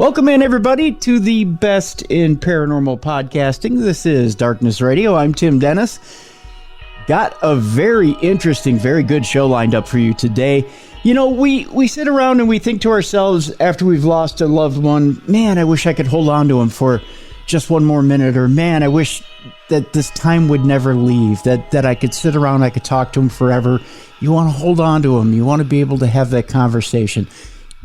Welcome in, everybody, to the best in paranormal podcasting. This is Darkness Radio. I'm Tim Dennis. Got a very interesting, very good show lined up for you today. You know, we sit around and we think to ourselves after we've lost a loved one, man, I wish I could hold on to him for just one more minute, or man, I wish that this time would never leave, that I could sit around, I could talk to him forever. You want to hold on to him. You want to be able to have that conversation.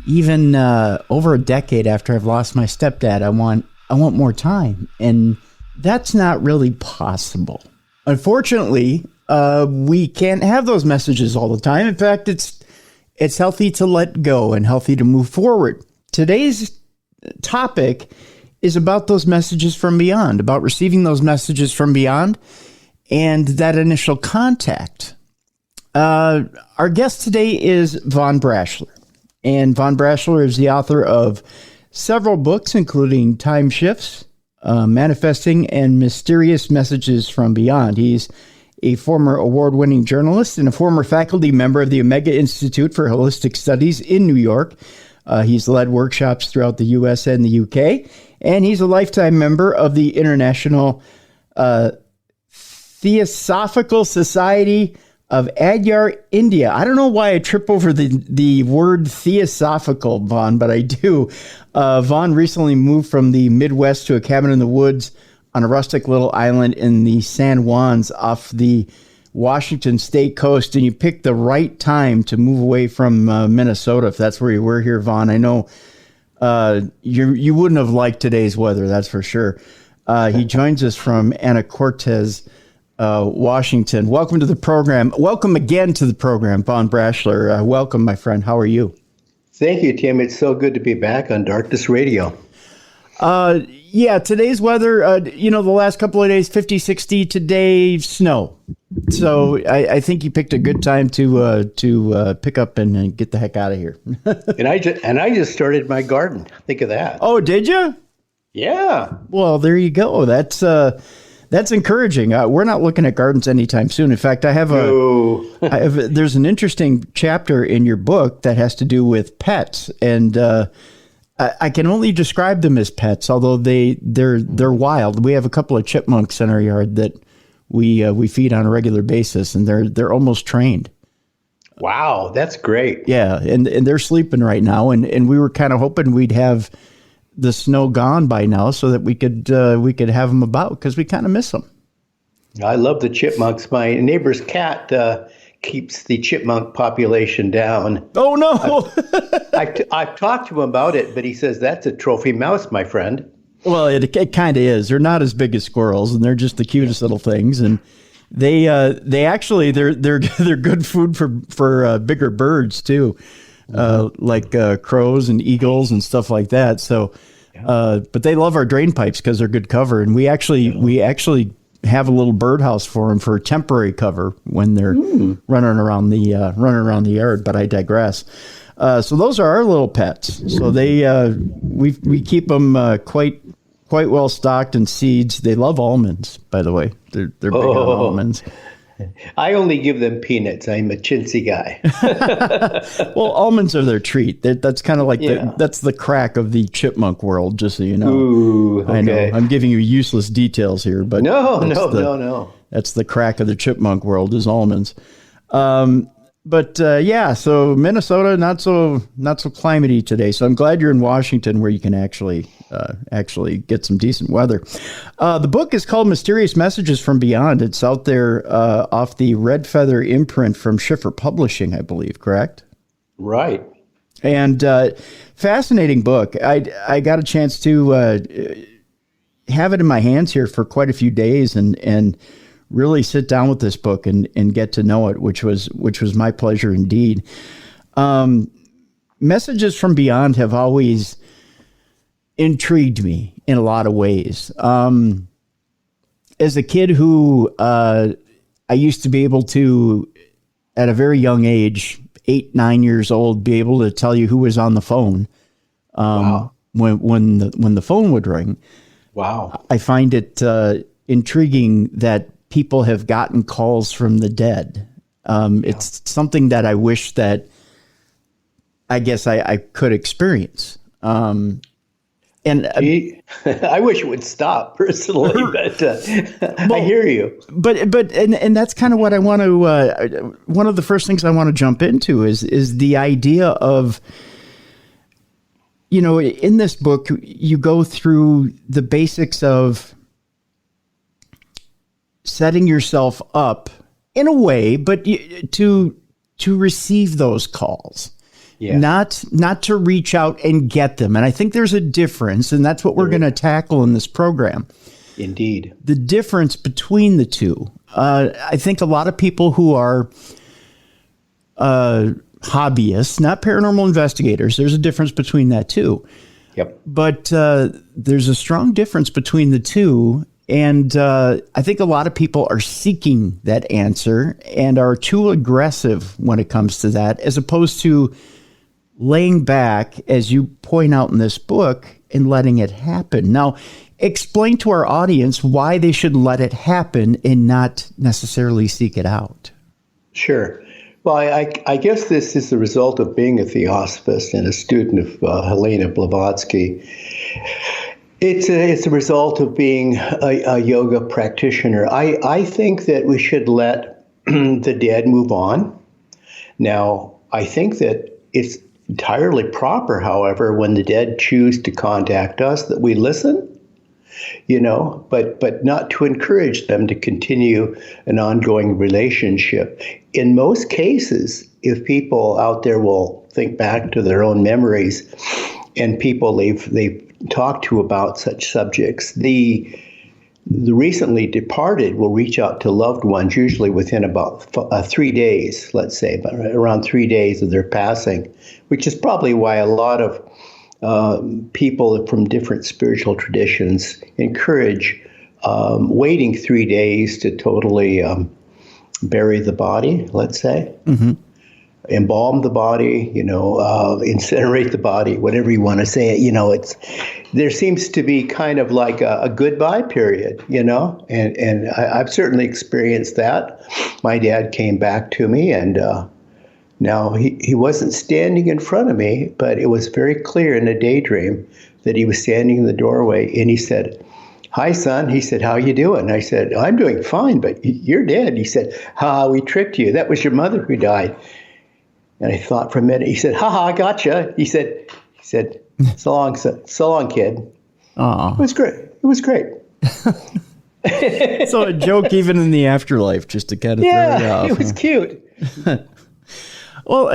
Even over a decade after I've lost my stepdad, I want more time, and that's not really possible. Unfortunately, we can't have those messages all the time. In fact, it's healthy to let go and healthy to move forward. Today's topic is about those messages from beyond, about receiving those messages from beyond, and that initial contact. Our guest today is Von Braschler. And Von Braschler is the author of several books, including Time Shifts, Manifesting, and Mysterious Messages from Beyond. He's a former award-winning journalist and a former faculty member of the Omega Institute for Holistic Studies in New York. He's led workshops throughout the U.S. and the U.K., and he's a lifetime member of the International Theosophical Society of Adyar, India. I don't know why I trip over the word theosophical, Vaughn, but I do. Vaughn recently moved from the Midwest to a cabin in the woods on a rustic little island in the San Juans off the Washington state coast, and you picked the right time to move away from Minnesota, if that's where you were here, Vaughn. I know you wouldn't have liked today's weather, that's for sure. He joins us from Anacortes, Washington. Welcome to the program. Welcome again to the program, Von Braschler. Welcome, my friend. How are you? Thank you, Tim. It's so good to be back on Darkness Radio. Yeah, today's weather, the last couple of days, 50, 60, today, snow. So I think you picked a good time to pick up and get the heck out of here. and I just started my garden. Think of that. Oh, did you? Yeah. Well, there you go. That's encouraging. We're not looking at gardens anytime soon. In fact, there's an interesting chapter in your book that has to do with pets, and I can only describe them as pets, although they're wild. We have a couple of chipmunks in our yard that we feed on a regular basis, and they're almost trained. Wow, that's great. Yeah, and they're sleeping right now, and we were kind of hoping we'd have the snow gone by now so that we could have them about, because we kind of miss them. I love the chipmunks. My neighbor's cat keeps the chipmunk population down. Oh, no. I've talked to him about it, but he says that's a trophy mouse, my friend. Well, it kind of is. They're not as big as squirrels, and they're just the cutest little things. And they actually they're good food for bigger birds too. Like crows and eagles and stuff like that. So, but they love our drain pipes because they're good cover. And we actually have a little birdhouse for them for temporary cover when they're running around the yard. But I digress. So those are our little pets. So we keep them quite well stocked in seeds. They love almonds, by the way. They're big on almonds. I only give them peanuts. I'm a chintzy guy. Well, almonds are their treat. That's kind of like that's the crack of the chipmunk world, just so you know. Ooh, okay. I know I'm giving you useless details here, but no. That's the crack of the chipmunk world is almonds. So Minnesota, not so climatey today. So I'm glad you're in Washington, where you can actually get some decent weather. The book is called Mysterious Messages from Beyond. It's out there off the Red Feather imprint from Schiffer Publishing, I believe, correct? Right. And fascinating book. I got a chance to have it in my hands here for quite a few days and really sit down with this book and get to know it, which was my pleasure indeed. Messages from Beyond have always intrigued me in a lot of ways. As a kid who I used to be able to, at a very young age, 8, 9 years old, be able to tell you who was on the phone Wow. when the phone would ring. Wow. I find it intriguing that people have gotten calls from the dead. It's something that I wish that I guess I could experience. And I wish it would stop personally, but I hear you. But that's kind of what I want to. One of the first things I want to jump into is the idea of, in this book you go through the basics of setting yourself up in a way, but to receive those calls. Yeah. Not to reach out and get them. And I think there's a difference, and that's what we're going to tackle in this program. Indeed. The difference between the two. I think a lot of people who are hobbyists, not paranormal investigators, there's a difference between that too. Yep. But there's a strong difference between the two. And I think a lot of people are seeking that answer and are too aggressive when it comes to that, as opposed to laying back, as you point out in this book, and letting it happen. Now, explain to our audience why they should let it happen and not necessarily seek it out. Sure. Well, I guess this is the result of being a Theosophist and a student of Helena Blavatsky. It's a result of being a yoga practitioner. I think that we should let the dead move on. Now, I think that it's entirely proper, however, when the dead choose to contact us, that we listen, but not to encourage them to continue an ongoing relationship. In most cases, if people out there will think back to their own memories and people they've talked to about such subjects, the recently departed will reach out to loved ones, usually within about 3 days, let's say, but around 3 days of their passing, which is probably why a lot of people from different spiritual traditions encourage waiting 3 days to totally bury the body, let's say. Mm-hmm. Embalm the body, incinerate the body, whatever you want to say it. There seems to be kind of like a goodbye period, and I've certainly experienced that. My dad came back to me, and now he wasn't standing in front of me, but it was very clear in a daydream that he was standing in the doorway, and he said, "Hi, son." He said, "How you doing?" I said, "I'm doing fine, but you're dead." He said, "Ha, we tricked you. That was your mother who died." And I thought for a minute. He said, "Ha ha, gotcha." He said, "So long, kid." Aww. It was great. It was great. So a joke even in the afterlife, just to kind of throw it off. It was cute. Well,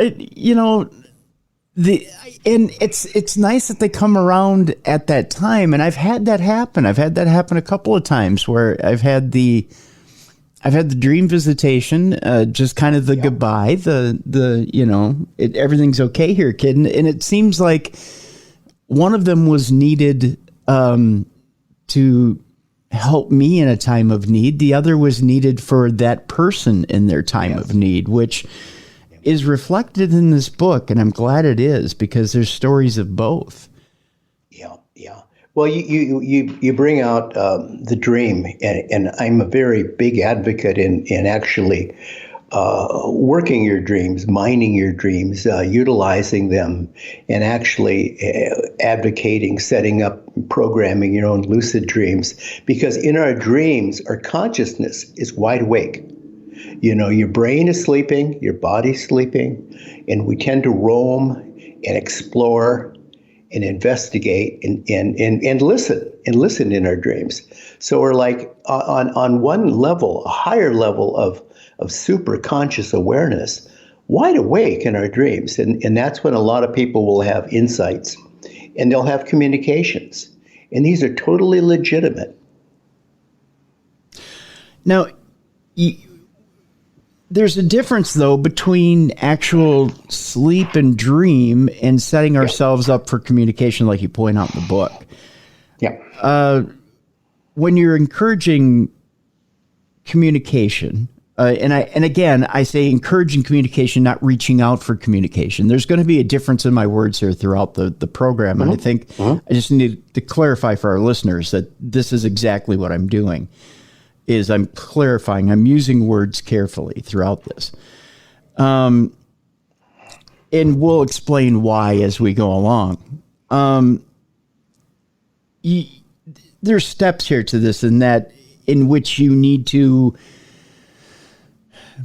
it's nice that they come around at that time, and I've had that happen. I've had that happen a couple of times where I've had the dream visitation, just kind of the goodbye, everything's okay here, kid. And it seems like one of them was needed to help me in a time of need. The other was needed for that person in their time of need, which is reflected in this book. And I'm glad it is, because there's stories of both. Yeah. Well, you bring out the dream, and I'm a very big advocate in actually working your dreams, mining your dreams, utilizing them, and actually advocating, setting up, programming your own lucid dreams. Because in our dreams, our consciousness is wide awake. Your brain is sleeping, your body's sleeping, and we tend to roam and explore and investigate and listen in our dreams. So we're like on one level, a higher level of super conscious awareness, wide awake in our dreams. And that's when a lot of people will have insights, and they'll have communications. And these are totally legitimate. Now, there's a difference, though, between actual sleep and dream and setting ourselves up for communication, like you point out in the book. Yeah. When you're encouraging communication, and again, I say encouraging communication, not reaching out for communication. There's going to be a difference in my words here throughout the program, and I think I just need to clarify for our listeners that this is exactly what I'm doing. Is I'm clarifying, I'm using words carefully throughout this. And we'll explain why as we go along. there's steps here to this, and that in which you need to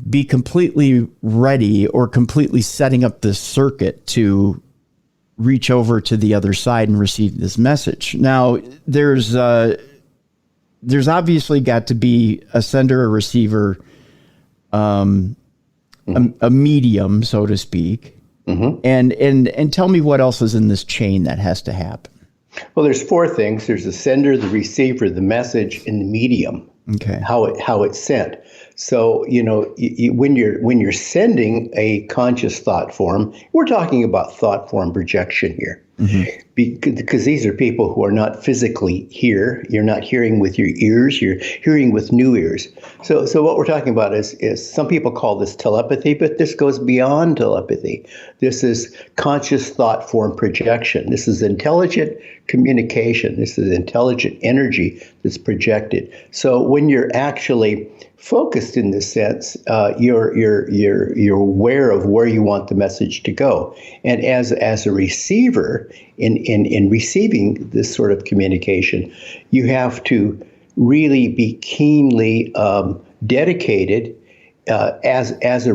be completely ready or completely setting up the circuit to reach over to the other side and receive this message. Now, there's obviously got to be a sender, a receiver, a medium, so to speak. Mm-hmm. And tell me what else is in this chain that has to happen. Well, there's 4 things. There's the sender, the receiver, the message, and the medium. Okay. How it's sent. So, when you're sending a conscious thought form, we're talking about thought form projection here. Mm-hmm. Because these are people who are not physically here. You're not hearing with your ears, you're hearing with new ears. So what we're talking about is some people call this telepathy, but this goes beyond telepathy. This is conscious thought form projection. This is intelligent communication. This is intelligent energy that's projected. So when you're actually focused in this sense, you're aware of where you want the message to go. And as a receiver, in receiving this sort of communication, you have to really be keenly dedicated as a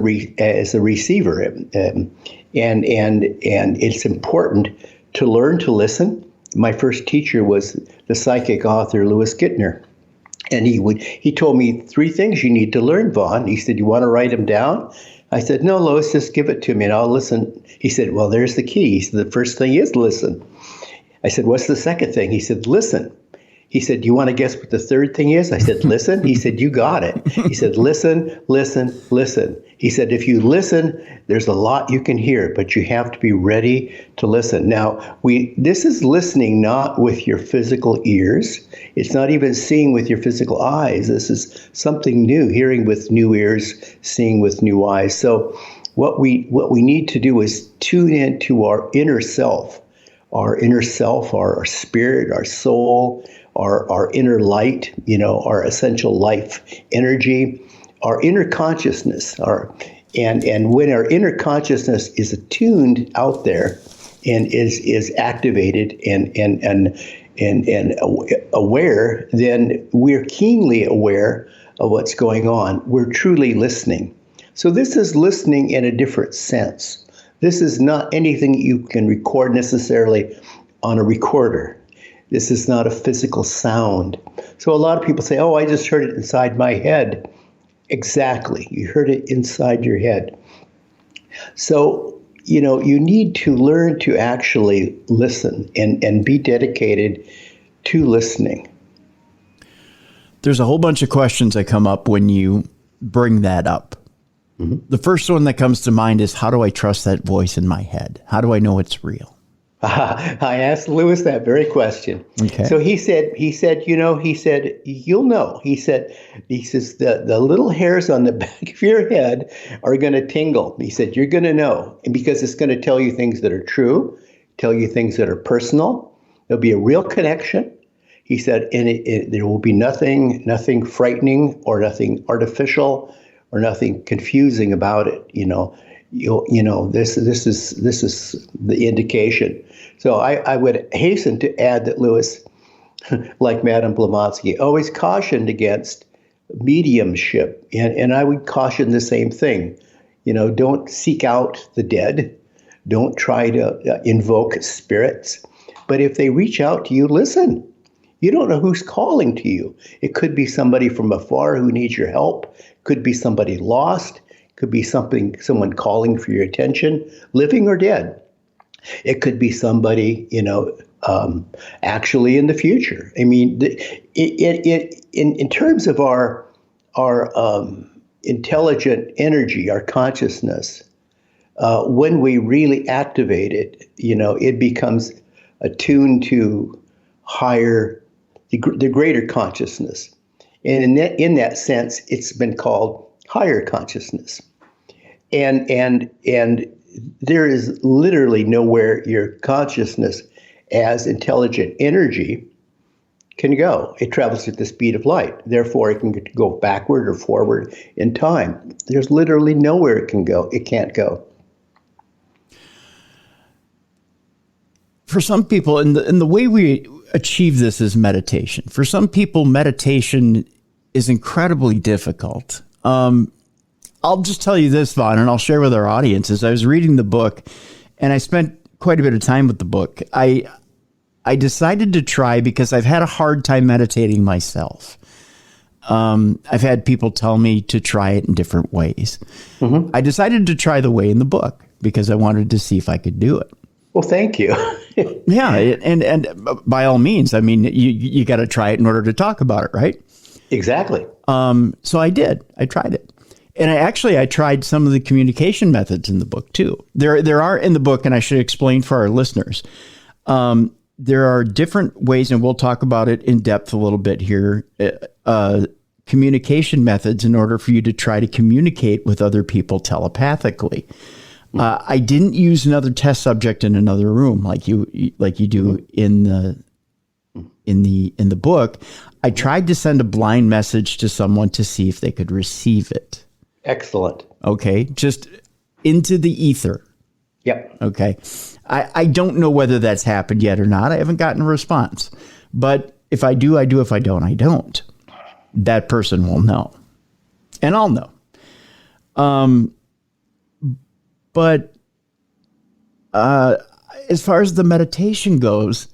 receiver, and it's important to learn to listen. My first teacher was the psychic author Louis Gittner. And he told me 3 things you need to learn, Vaughn. He said, you want to write them down? I said, no, Louis, just give it to me and I'll listen. He said, well, there's the key. He said, the first thing is listen. I said, what's the second thing? He said, listen. He said, do you want to guess what the third thing is? I said, listen. He said, you got it. He said, listen, listen, listen. He said, if you listen, there's a lot you can hear, but you have to be ready to listen. Now, this is listening not with your physical ears. It's not even seeing with your physical eyes. This is something new, hearing with new ears, seeing with new eyes. So what we need to do is tune into our inner self, our spirit, our soul, our inner light, our essential life energy, our inner consciousness, and when our inner consciousness is attuned out there and is activated and aware, then we're keenly aware of what's going on. We're truly listening. So this is listening in a different sense. This is not anything you can record necessarily on a recorder. This is not a physical sound. So a lot of people say, oh, I just heard it inside my head. Exactly. You heard it inside your head. So, you need to learn to actually listen and be dedicated to listening. There's a whole bunch of questions that come up when you bring that up. Mm-hmm. The first one that comes to mind is, how do I trust that voice in my head? How do I know it's real? I asked Louis that very question. Okay. So he said, you'll know. He says the little hairs on the back of your head are going to tingle. He said, you're going to know, and because it's going to tell you things that are true, tell you things that are personal. There'll be a real connection. He said, and there will be nothing frightening or nothing artificial or nothing confusing about it. This is the indication. So I would hasten to add that Louis, like Madame Blavatsky, always cautioned against mediumship, and I would caution the same thing. Don't seek out the dead, don't try to invoke spirits, but if they reach out to you, listen. You don't know who's calling to you. It could be somebody from afar who needs your help. Could be somebody lost. Could be someone calling for your attention, living or dead. It could be somebody, actually in the future. I mean, in terms of our intelligent energy, our consciousness, when we really activate it, it becomes attuned to the greater consciousness. And in that sense, it's been called higher consciousness. And there is literally nowhere your consciousness as intelligent energy can go. It travels at the speed of light. Therefore, it can go backward or forward in time. There's literally nowhere it can go. It can't go. For some people, in the way we achieve this as meditation. For some people, meditation is incredibly difficult. I'll just tell you this, Vaughn, and I'll share with our audience. As I was reading the book, and I spent quite a bit of time with the book, I decided to try because I've had a hard time meditating myself. I've had people tell me to try it in different ways. Mm-hmm. I decided to try the way in the book because I wanted to see if I could do it. Well, thank you. Yeah, and by all means, I mean, you got to try it in order to talk about it, right? Exactly. So I did. I tried it. And I tried some of the communication methods in the book too. There are in the book, and I should explain for our listeners, there are different ways, and we'll talk about it in depth a little bit here, communication methods in order for you to try to communicate with other people telepathically. I didn't use another test subject in another room like you do in the book. I tried to send a blind message to someone to see if they could receive it. Excellent. Okay, just into the ether. Yep. Okay. I don't know whether that's happened yet or not. I haven't gotten a response. But if I do, I do. If I don't, I don't. That person will know. And I'll know. But as far as the meditation goes,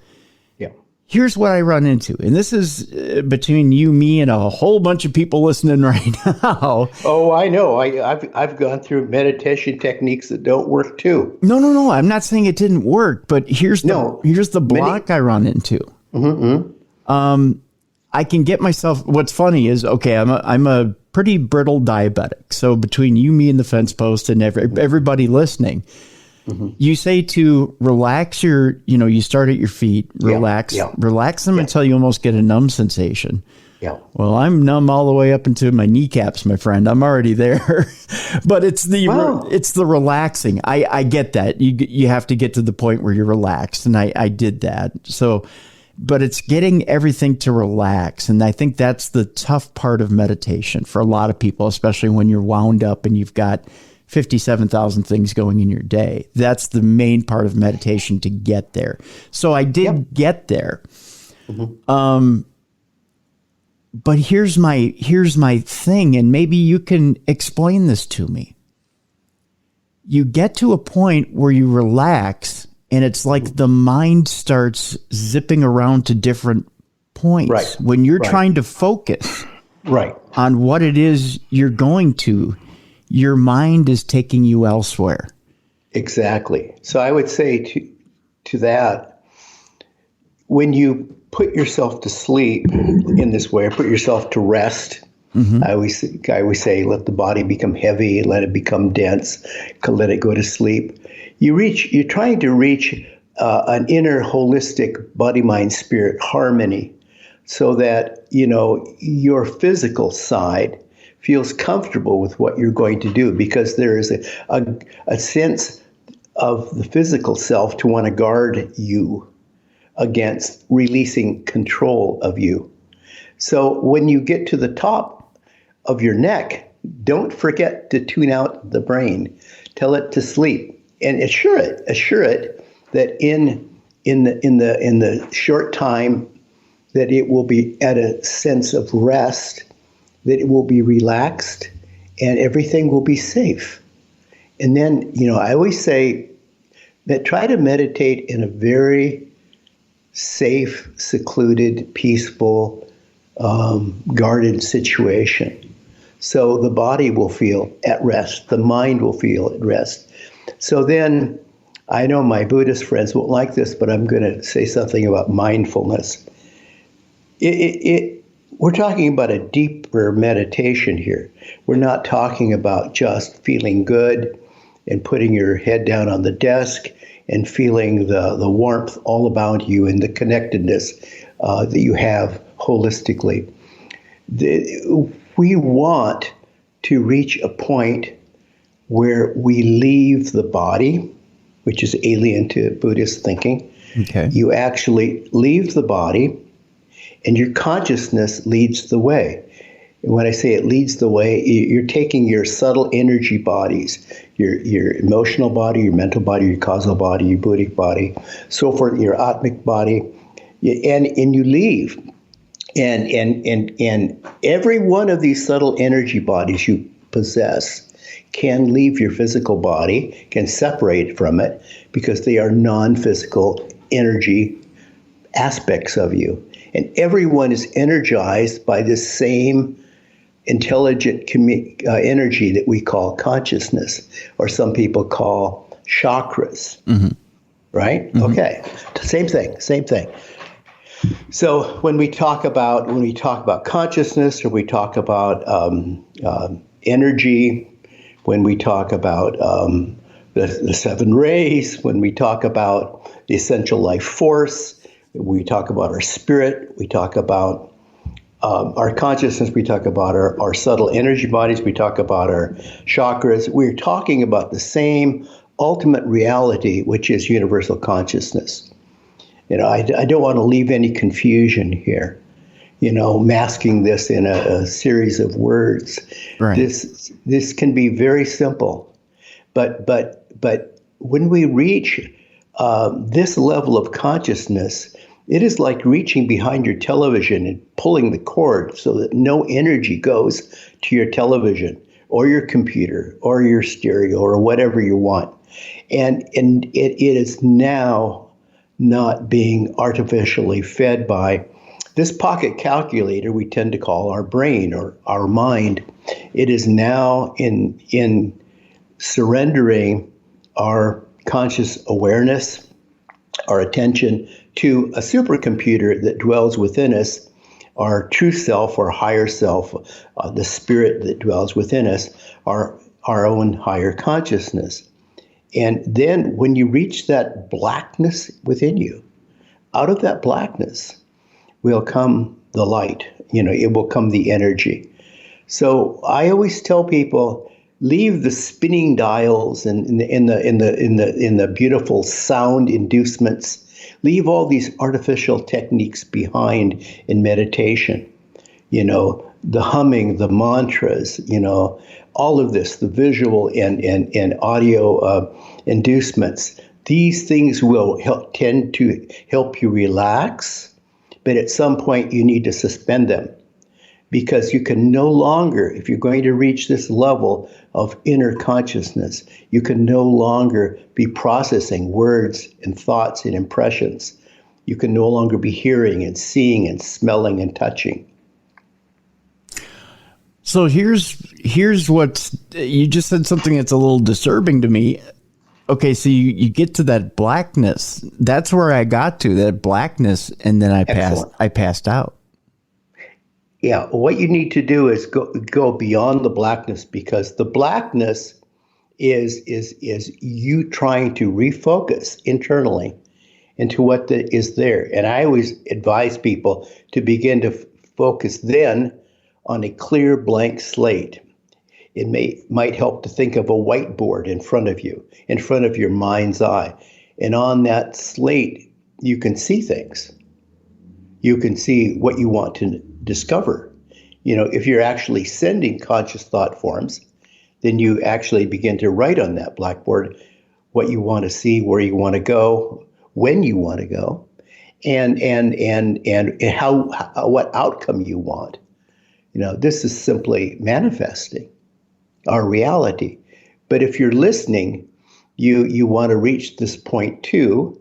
here's what I run into. And this is between you, me, and a whole bunch of people listening right now. Oh, I know. I've gone through meditation techniques that don't work too. No. I'm not saying it didn't work, but here's the block I run into. Mm-hmm. I can get myself. What's funny is, okay, I'm a pretty brittle diabetic. So between you, me, and the fence post, and everybody listening. Mm-hmm. You say to relax you start at your feet, relax them until you almost get a numb sensation. Yeah. Well, I'm numb all the way up into my kneecaps, my friend. I'm already there. But it's the relaxing. I get that. You have to get to the point where you're relaxed, and I did that. So, but it's getting everything to relax, and I think that's the tough part of meditation for a lot of people, especially when you're wound up and you've got 57,000 things going in your day. That's the main part of meditation, to get there. So I did get there. Mm-hmm. But here's my thing, and maybe you can explain this to me. You get to a point where you relax, and it's like the mind starts zipping around to different points. Right. When you're trying to focus on what it is you're going to, your mind is taking you elsewhere. Exactly. So I would say to that, when you put yourself to sleep in this way, put yourself to rest, mm-hmm. I always say, let the body become heavy, let it become dense, let it go to sleep. You're trying to reach an inner holistic body, mind, spirit harmony, so that, your physical side feels comfortable with what you're going to do, because there is a sense of the physical self to want to guard you against releasing control of you. So when you get to the top of your neck, don't forget to tune out the brain. Tell it to sleep, and assure it that in the short time that it will be at a sense of rest, that it will be relaxed, and everything will be safe. And then, I always say that try to meditate in a very safe, secluded, peaceful, guarded situation. So the body will feel at rest. The mind will feel at rest. So then, I know my Buddhist friends won't like this, but I'm going to say something about mindfulness. We're talking about a deeper meditation here. We're not talking about just feeling good and putting your head down on the desk and feeling the warmth all about you and the connectedness that you have holistically. We want to reach a point where we leave the body, which is alien to Buddhist thinking. Okay. You actually leave the body, and your consciousness leads the way. And when I say it leads the way, you're taking your subtle energy bodies, your emotional body, your mental body, your causal body, your Buddhic body, so forth, your Atmic body, and you leave. And every one of these subtle energy bodies you possess can leave your physical body, can separate from it, because they are non-physical energy aspects of you. And everyone is energized by this same intelligent energy that we call consciousness, or some people call chakras. Mm-hmm. Right? Mm-hmm. Okay. Same thing. So when we talk about consciousness, or we talk about energy, when we talk about the seven rays, when we talk about the essential life force, we talk about our spirit, we talk about our consciousness, we talk about our subtle energy bodies, we talk about our chakras. We're talking about the same ultimate reality, which is universal consciousness. I don't want to leave any confusion here, masking this in a series of words. Right. This can be very simple, but when we reach this level of consciousness, it is like reaching behind your television and pulling the cord so that no energy goes to your television or your computer or your stereo or whatever you want. And it is now not being artificially fed by this pocket calculator we tend to call our brain or our mind. It is now in surrendering our conscious awareness, our attention, to a supercomputer that dwells within us, our true self, our higher self, the spirit that dwells within us, our own higher consciousness. And then when you reach that blackness within you, out of that blackness will come the light. It will come the energy. So I always tell people, leave the spinning dials and in the beautiful sound inducements. Leave all these artificial techniques behind in meditation. The humming, the mantras, all of this, the visual and audio inducements. These things will tend to help you relax, but at some point you need to suspend them, because you can no longer, if you're going to reach this level of inner consciousness, you can no longer be processing words and thoughts and impressions. You can no longer be hearing and seeing and smelling and touching. So here's what's, you just said something that's a little disturbing to me. Okay, so you get to that blackness. That's where I got to, that blackness, and then I passed out. Yeah, what you need to do is go beyond the blackness, because the blackness is you trying to refocus internally into what is there. And I always advise people to begin to focus then on a clear blank slate. It might help to think of a whiteboard in front of you, in front of your mind's eye. And on that slate, you can see things. You can see what you want to discover. If you're actually sending conscious thought forms, then you actually begin to write on that blackboard what you want to see, where you want to go, when you want to go, and how what outcome you want. This is simply manifesting our reality. But if you're listening, you want to reach this point too,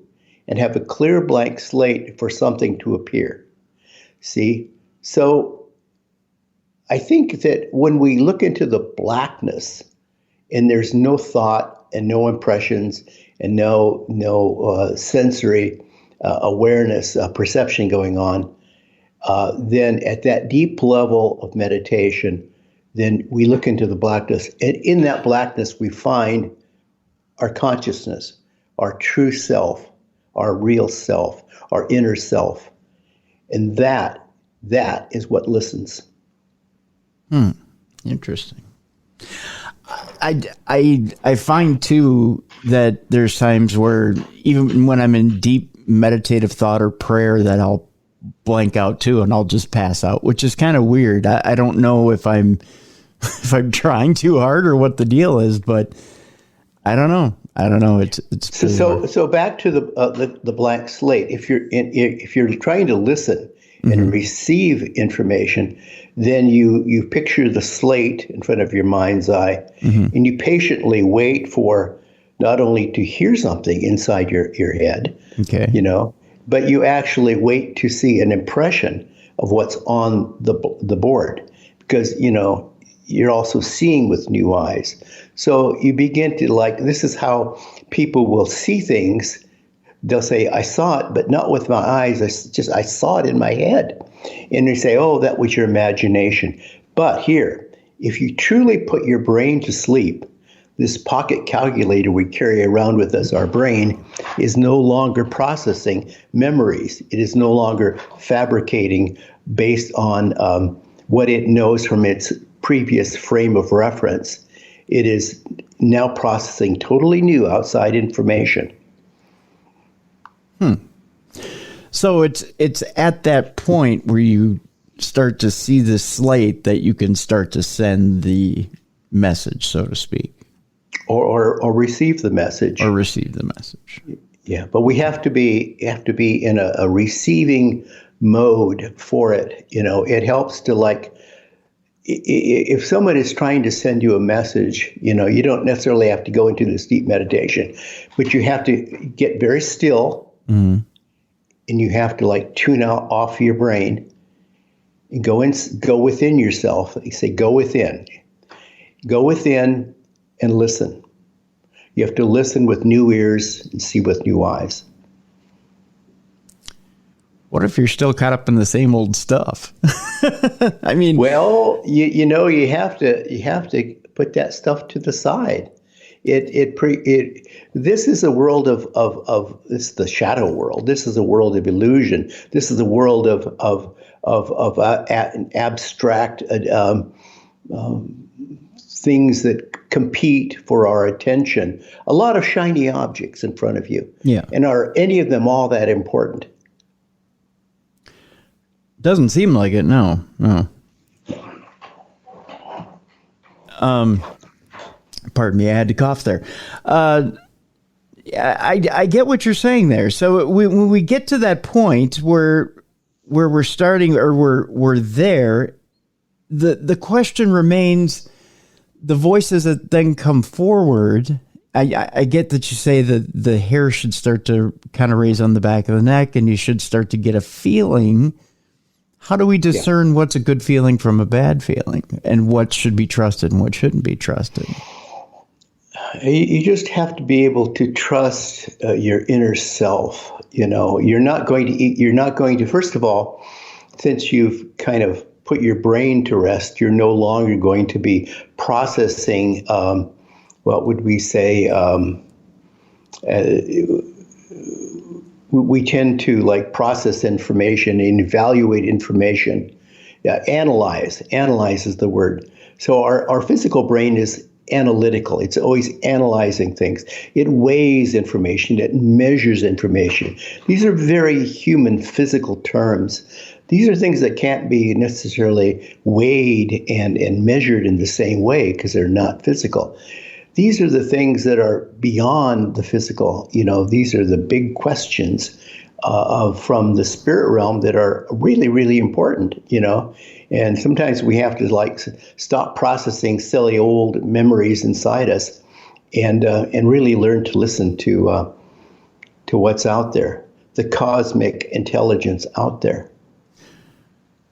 and have a clear blank slate for something to appear. See? So I think that when we look into the blackness and there's no thought and no impressions and no sensory awareness, perception going on, then at that deep level of meditation, then we look into the blackness. And in that blackness, we find our consciousness, our true self, our real self, our inner self. And that is what listens. Interesting. I find too that there's times where even when I'm in deep meditative thought or prayer, that I'll blank out too, and I'll just pass out, which is kind of weird. I don't know if I'm trying too hard or what the deal is, but I don't know. It's So back to the blank slate. If you're trying to listen and receive information, then you picture the slate in front of your mind's eye, and you patiently wait for not only to hear something inside your head, okay, but you actually wait to see an impression of what's on the board, because you're also seeing with new eyes. So you begin to this is how people will see things. They'll say, I saw it, but not with my eyes. I saw it in my head. And they say, oh, that was your imagination. But here, if you truly put your brain to sleep, this pocket calculator we carry around with us, our brain, is no longer processing memories. It is no longer fabricating based on what it knows from its previous frame of reference. It is now processing totally new outside information. So it's at that point where you start to see the slate that you can start to send the message, so to speak. Or receive the message. Or receive the message. Yeah, but we have to be in a receiving mode for it. It helps to if someone is trying to send you a message, you don't necessarily have to go into this deep meditation, but you have to get very still, and you have to tune out off your brain and go within yourself. You say, go within and listen. You have to listen with new ears and see with new eyes. What if you're still caught up in the same old stuff? I mean, well, you have to put that stuff to the side. This is a world of this is the shadow world. This is a world of illusion. This is a world of abstract things that compete for our attention. A lot of shiny objects in front of you. Yeah. And are any of them all that important? Doesn't seem like it. No. Pardon me. I had to cough there. I get what you're saying there. So when we get to that point where we're starting, or we're there, the question remains, the voices that then come forward. I get that you say that the hair should start to kind of raise on the back of the neck, and you should start to get a feeling. How do we discern what's a good feeling from a bad feeling, and what should be trusted and what shouldn't be trusted? You just have to be able to trust your inner self. You're not going to, first of all, since you've kind of put your brain to rest, you're no longer going to be processing, what would we say, we tend to process information and evaluate information. Analyze is the word. So our physical brain is analytical. It's always analyzing things. It weighs information. It measures information. These are very human physical terms. These are things that can't be necessarily weighed and measured in the same way because they're not physical. These are the things that are beyond the physical. These are the big questions from the spirit realm that are really, really important, And sometimes we have to stop processing silly old memories inside us and really learn to listen to what's out there, the cosmic intelligence out there.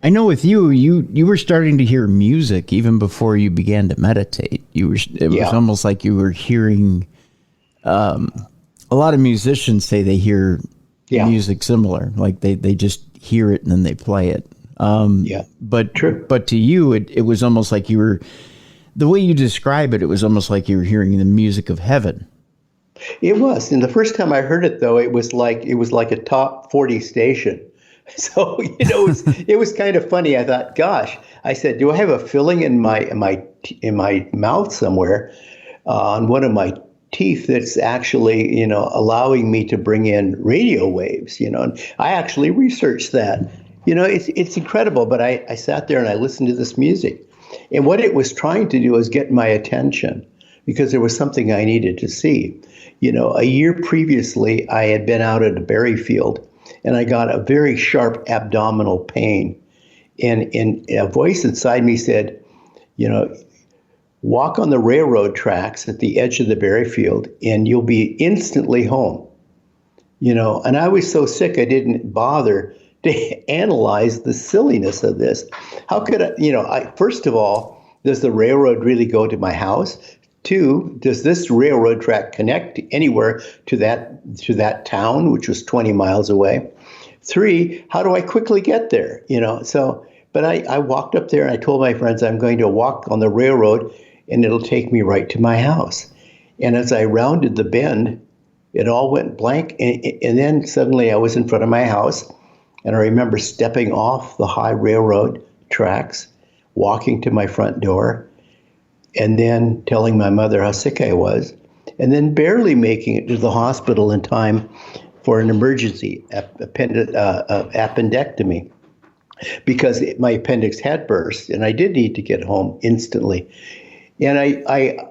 I know with you were starting to hear music even before you began to meditate. It was almost like you were hearing. A lot of musicians say they hear music similar, like they just hear it and then they play it. But true. But to you, it was almost like you were. The way you describe it, it was almost like you were hearing the music of heaven. It was, and the first time I heard it, though, it was like a top 40 station. So it was kind of funny. I thought, gosh, I said, do I have a filling in my mouth somewhere on one of my teeth that's actually allowing me to bring in radio waves? And I actually researched that. It's incredible. But I sat there and I listened to this music, and what it was trying to do was get my attention. because there was something I needed to see. A year previously, I had been out at a berry field, and I got a very sharp abdominal pain. And a voice inside me said, walk on the railroad tracks at the edge of the berry field, and you'll be instantly home. And I was so sick I didn't bother to analyze the silliness of this. How could first of all, does the railroad really go to my house? 2, does this railroad track connect anywhere to that town, which was 20 miles away? 3, how do I quickly get there? But I walked up there and I told my friends I'm going to walk on the railroad and it'll take me right to my house. And as I rounded the bend, it all went blank. And then suddenly I was in front of my house. And I remember stepping off the high railroad tracks, walking to my front door, and then telling my mother how sick I was, and then barely making it to the hospital in time for an emergency appendectomy, because my appendix had burst, and I did need to get home instantly. And I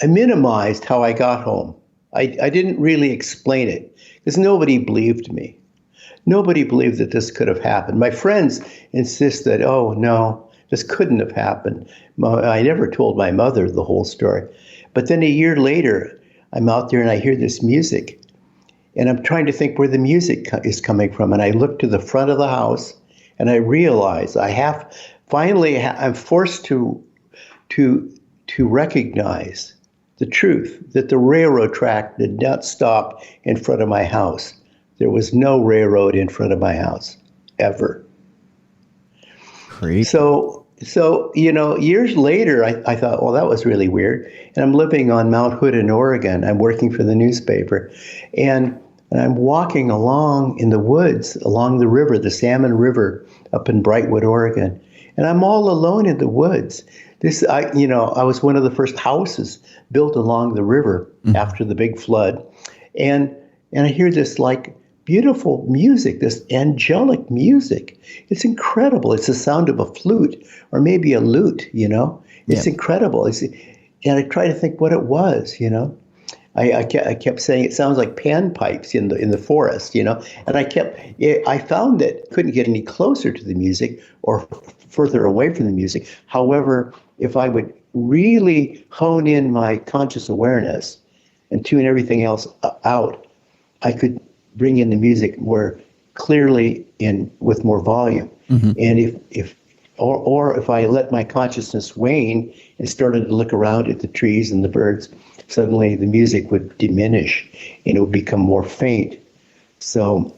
minimized how I got home. I didn't really explain it, because nobody believed me. Nobody believed that this could have happened. My friends insist that, oh, no, this couldn't have happened. I never told my mother the whole story. But then a year later, I'm out there and I hear this music. And I'm trying to think where the music is coming from. And I look to the front of the house and I realize I'm forced to recognize the truth that the railroad track did not stop in front of my house. There was no railroad in front of my house, ever. Great. So years later, I thought, well, that was really weird. And I'm living on Mount Hood in Oregon. I'm working for the newspaper. And I'm walking along in the woods, along the river, the Salmon River, up in Brightwood, Oregon. And I'm all alone in the woods. I was one of the first houses built along the river after the big flood. And I hear this beautiful music, this angelic music. It's incredible. It's the sound of a flute or maybe a lute, It's incredible. And I try to think what it was, I kept saying it sounds like panpipes in the forest, And I found that couldn't get any closer to the music or further away from the music. However, if I would really hone in my conscious awareness and tune everything else out, I could bring in the music more clearly and with more volume. Mm-hmm. And if I let my consciousness wane and started to look around at the trees and the birds, suddenly the music would diminish and it would become more faint. So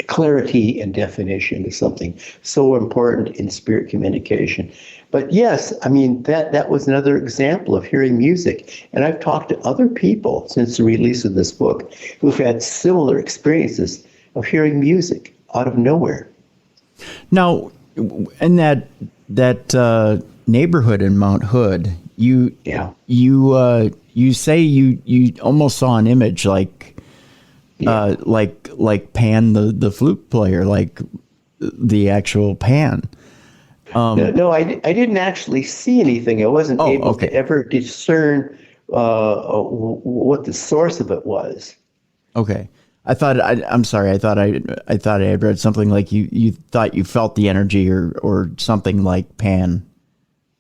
clarity and definition is something so important in spirit communication. But yes, that was another example of hearing music. And I've talked to other people since the release of this book who've had similar experiences of hearing music out of nowhere. Now, in that neighborhood in Mount Hood, you say you almost saw an image like Pan the flute player, like the actual Pan. No, I didn't actually see anything. I wasn't able to ever discern what the source of it was. Okay. I'm sorry. I thought I had read something like you thought you felt the energy or something like Pan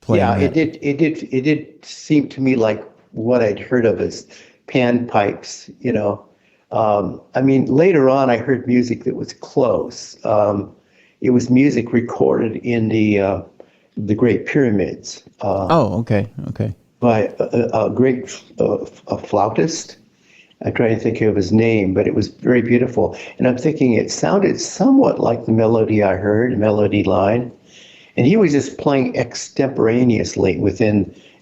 playing. Yeah, it did seem to me like what I'd heard of as pan pipes, Later on I heard music that was close. It was music recorded in the Great Pyramids. Okay. By a great flautist. I'm trying to think of his name, but it was very beautiful. And I'm thinking it sounded somewhat like the melody I heard, a melody line. And he was just playing extemporaneously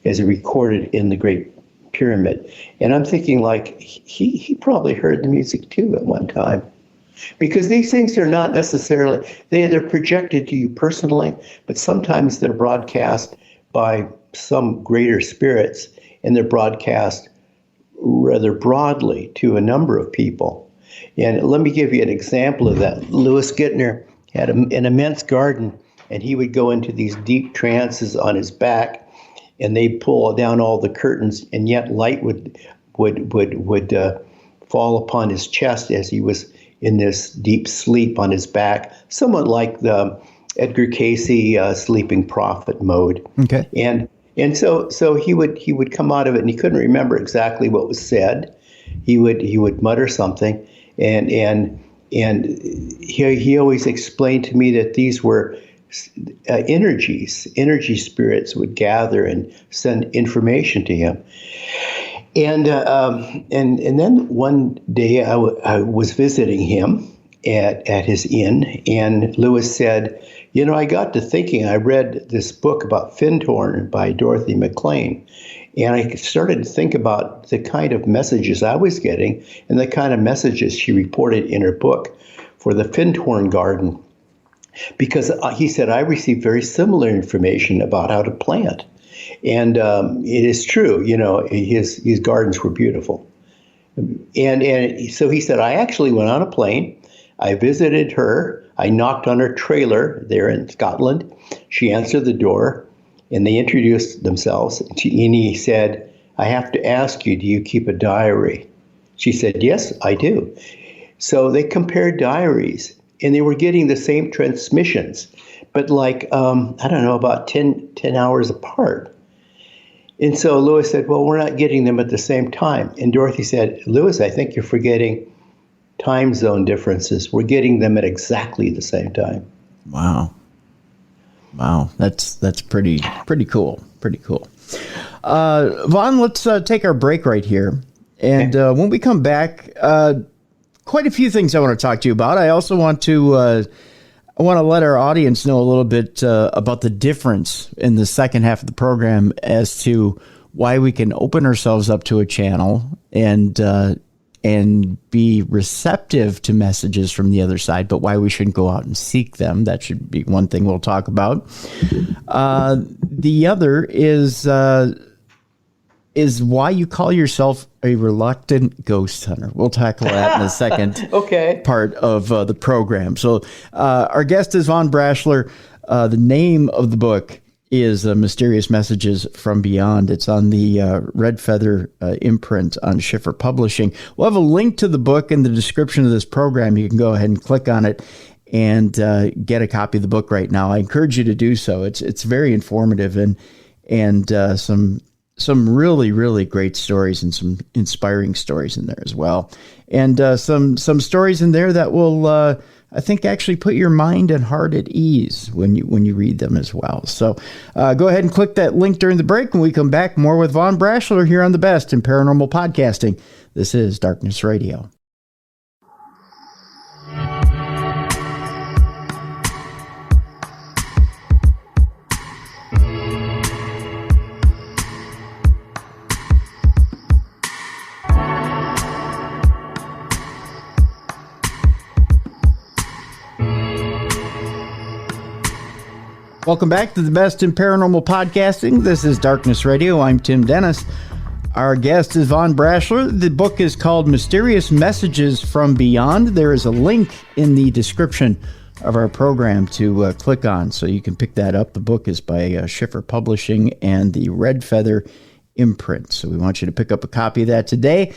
as recorded in the Great Pyramid. And I'm thinking he probably heard the music too at one time. Because these things are not necessarily, they're projected to you personally, but sometimes they're broadcast by some greater spirits, and they're broadcast rather broadly to a number of people. And let me give you an example of that. Louis Gittner had an immense garden, and he would go into these deep trances on his back, and they'd pull down all the curtains, and yet light would fall upon his chest as he was in this deep sleep on his back, somewhat like the Edgar Casey sleeping prophet mode. Okay. And so he would come out of it, and he couldn't remember exactly what was said. He would mutter something, and he always explained to me that these were energy spirits would gather and send information to him. And then one day I was visiting him at his inn, and Lewis said, I got to thinking, I read this book about Findhorn by Dorothy McLean, and I started to think about the kind of messages I was getting and the kind of messages she reported in her book for the Findhorn Garden. Because he said, I received very similar information about how to plant. And it is true, his gardens were beautiful. And so he said, I actually went on a plane. I visited her. I knocked on her trailer there in Scotland. She answered the door, and they introduced themselves. And he said, I have to ask you, do you keep a diary? She said, yes, I do. So they compared diaries, and they were getting the same transmissions, but about 10 hours apart. And so Lewis said, well, we're not getting them at the same time. And Dorothy said, Lewis, I think you're forgetting time zone differences. We're getting them at exactly the same time. Wow. That's pretty cool. Pretty cool. Vaughn, let's take our break right here. And when we come back, quite a few things I want to talk to you about. I also want to let our audience know a little bit about the difference in the second half of the program as to why we can open ourselves up to a channel and be receptive to messages from the other side, but why we shouldn't go out and seek them. That should be one thing we'll talk about. The other is why you call yourself a reluctant ghost hunter. We'll tackle that in the second part of the program. So our guest is Von Braschler. The name of the book is Mysterious Messages from Beyond. It's on the Red Feather imprint on Schiffer Publishing. We'll have a link to the book in the description of this program. You can go ahead and click on it and get a copy of the book right now. I encourage you to do so. It's very informative and some really, really great stories and some inspiring stories in there as well. And some stories in there that will, I think, actually put your mind and heart at ease when you read them as well. So go ahead and click that link during the break. When we come back, more with Von Braschler here on The Best in Paranormal Podcasting. This is Darkness Radio. Welcome back to the Best in Paranormal Podcasting. This is Darkness Radio. I'm Tim Dennis. Our guest is Von Braschler. The book is called Mysterious Messages from Beyond. There is a link in the description of our program to click on, so you can pick that up. The book is by Schiffer Publishing and the Red Feather imprint. So we want you to pick up a copy of that today.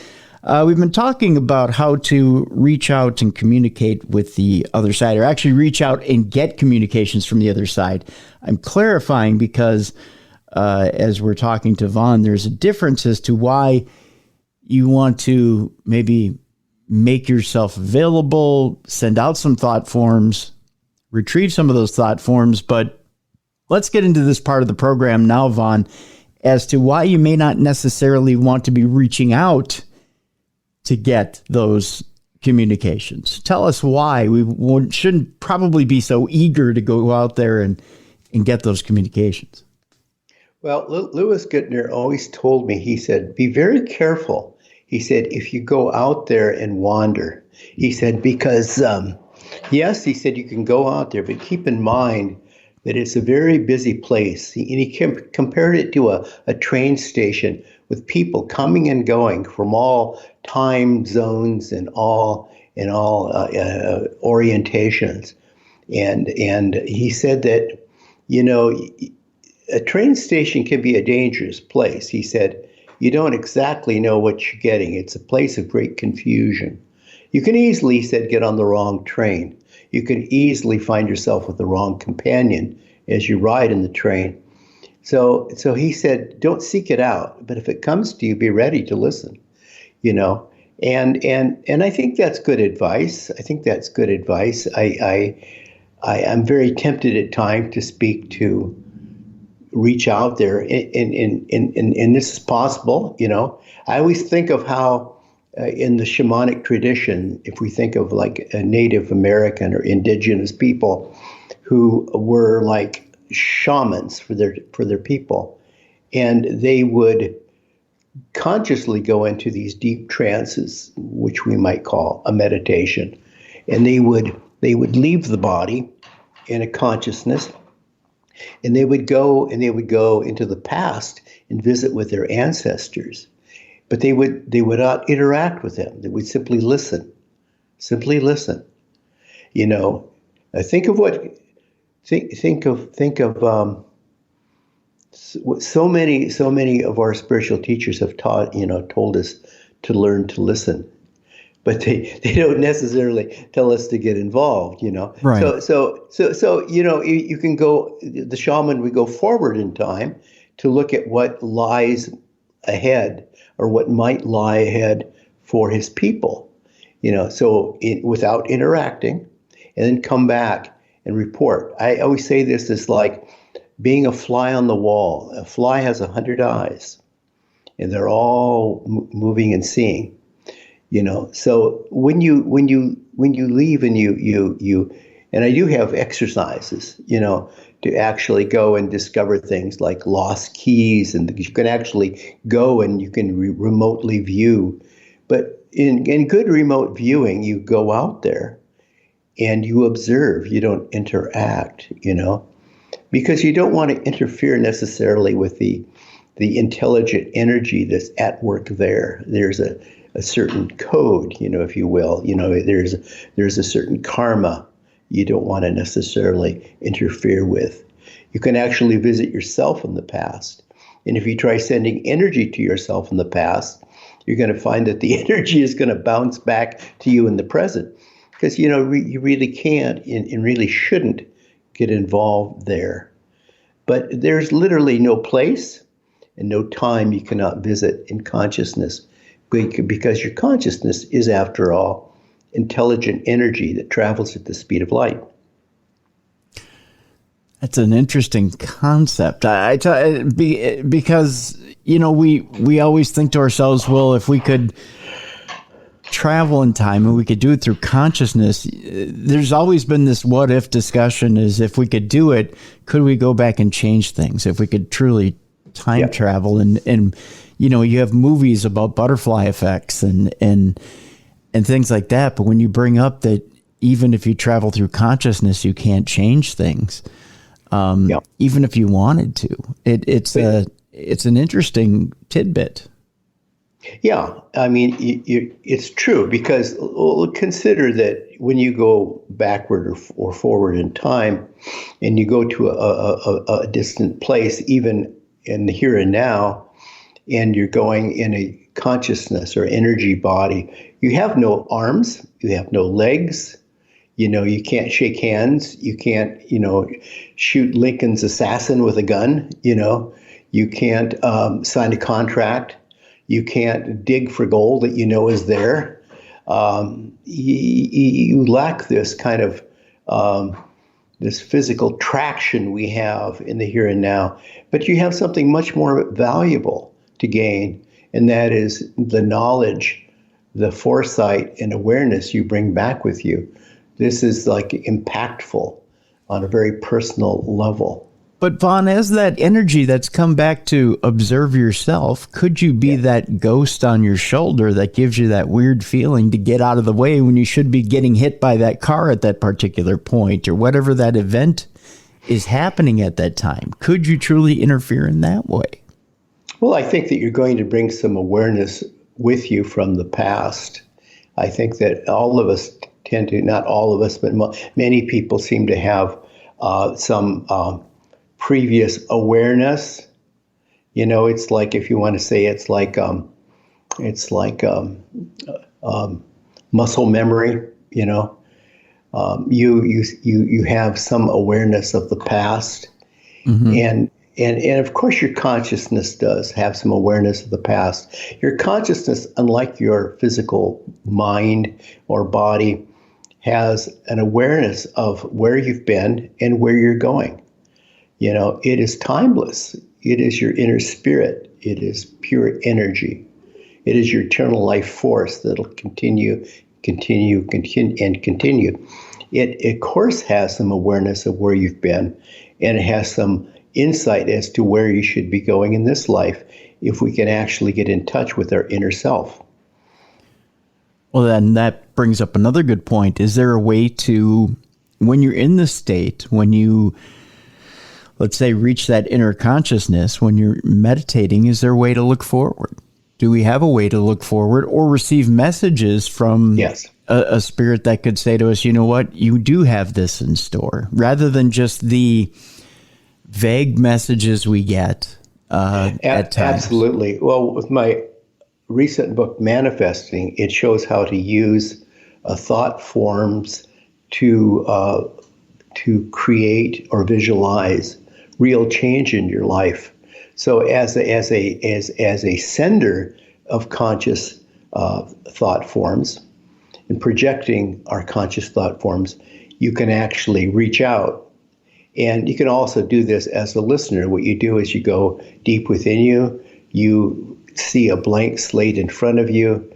We've been talking about how to reach out and communicate with the other side, or actually reach out and get communications from the other side. I'm clarifying because as we're talking to Vaughn, there's a difference as to why you want to maybe make yourself available, send out some thought forms, retrieve some of those thought forms. But let's get into this part of the program now, Vaughn, as to why you may not necessarily want to be reaching out to get those communications. Tell us why we shouldn't probably be so eager to go out there and get those communications. Well, Lewis Guttner always told me, he said, be very careful. He said, if you go out there and wander, he said, because, yes, he said, you can go out there, but keep in mind that it's a very busy place. And he compared it to a train station with people coming and going from all time zones and all orientations. And he said that, a train station can be a dangerous place. He said, you don't exactly know what you're getting. It's a place of great confusion. You can easily, he said, get on the wrong train. You can easily find yourself with the wrong companion as you ride in the train. So he said, don't seek it out, but if it comes to you, be ready to listen, you know. And I think that's good advice. I'm very tempted at times to speak to, reach out there, and this is possible, you know. I always think of how in the shamanic tradition, if we think of like a Native American or indigenous people who were like shamans for their people, and they would consciously go into these deep trances, which we might call a meditation, and they would leave the body in a consciousness, and they would go into the past and visit with their ancestors, but they would not interact with them. They would simply listen, you know. Think of what so many of our spiritual teachers have told us to learn to listen, but they don't necessarily tell us to get involved, you know. Right. So you know, you can go, the shaman would go forward in time to look at what lies ahead or what might lie ahead for his people, you know, without interacting, and then come back and report. I always say this is like being a fly on the wall. A fly has 100 eyes, and they're all moving and seeing. You know, so when you leave and you and I do have exercises, you know, to actually go and discover things like lost keys, and you can actually go and you can remotely view. But in good remote viewing, you go out there and you observe. You don't interact, you know, because you don't want to interfere necessarily with the intelligent energy that's at work there. There's a certain code, you know, if you will, you know, there's a certain karma you don't want to necessarily interfere with. You can actually visit yourself in the past. And if you try sending energy to yourself in the past, you're going to find that the energy is going to bounce back to you in the present. Because, you know, you really can't and really shouldn't get involved there. But there's literally no place and no time you cannot visit in consciousness, because your consciousness is, after all, intelligent energy that travels at the speed of light. That's an interesting concept. Because, you know, we always think to ourselves, well, if we could travel in time and we could do it through consciousness, there's always been this what if discussion, is if we could do it, could we go back and change things? If we could truly time travel, and you know, you have movies about butterfly effects and things like that. But when you bring up that even if you travel through consciousness, you can't change things, even if you wanted to, it's an interesting tidbit. Yeah, I mean, it's true, because consider that when you go backward or forward in time, and you go to a distant place, even in the here and now, and you're going in a consciousness or energy body, you have no arms, you have no legs, you know, you can't shake hands, you can't, you know, shoot Lincoln's assassin with a gun, you know, you can't sign a contract. You can't dig for gold that you know is there. You lack this kind of this physical traction we have in the here and now. But you have something much more valuable to gain, and that is the knowledge, the foresight, and awareness you bring back with you. This is like impactful on a very personal level. But Vaughn, as that energy that's come back to observe yourself, could you be that ghost on your shoulder that gives you that weird feeling to get out of the way when you should be getting hit by that car at that particular point, or whatever that event is happening at that time? Could you truly interfere in that way? Well, I think that you're going to bring some awareness with you from the past. I think that all of us not all of us, but many people seem to have some previous awareness. It's like, if you want to say, it's like muscle memory. You have some awareness of the past, and of course your consciousness does have some awareness of the past. Your consciousness, unlike your physical mind or body, has an awareness of where you've been and where you're going. It is timeless. It is your inner spirit. It is pure energy. It is your eternal life force that'll continue. It, of course, has some awareness of where you've been, and it has some insight as to where you should be going in this life if we can actually get in touch with our inner self. Well, then that brings up another good point. Is there a way to, when you're in the state, when you, let's say, reach that inner consciousness, when you're meditating, is there a way to look forward? Do we have a way to look forward or receive messages from a spirit that could say to us, you know what, you do have this in store, rather than just the vague messages we get at times? Absolutely. Well, with my recent book, Manifesting, it shows how to use thought forms to create or visualize real change in your life. So as a sender of conscious thought forms and projecting our conscious thought forms, you can actually reach out. And you can also do this as a listener. What you do is you go deep within you. You see a blank slate in front of you.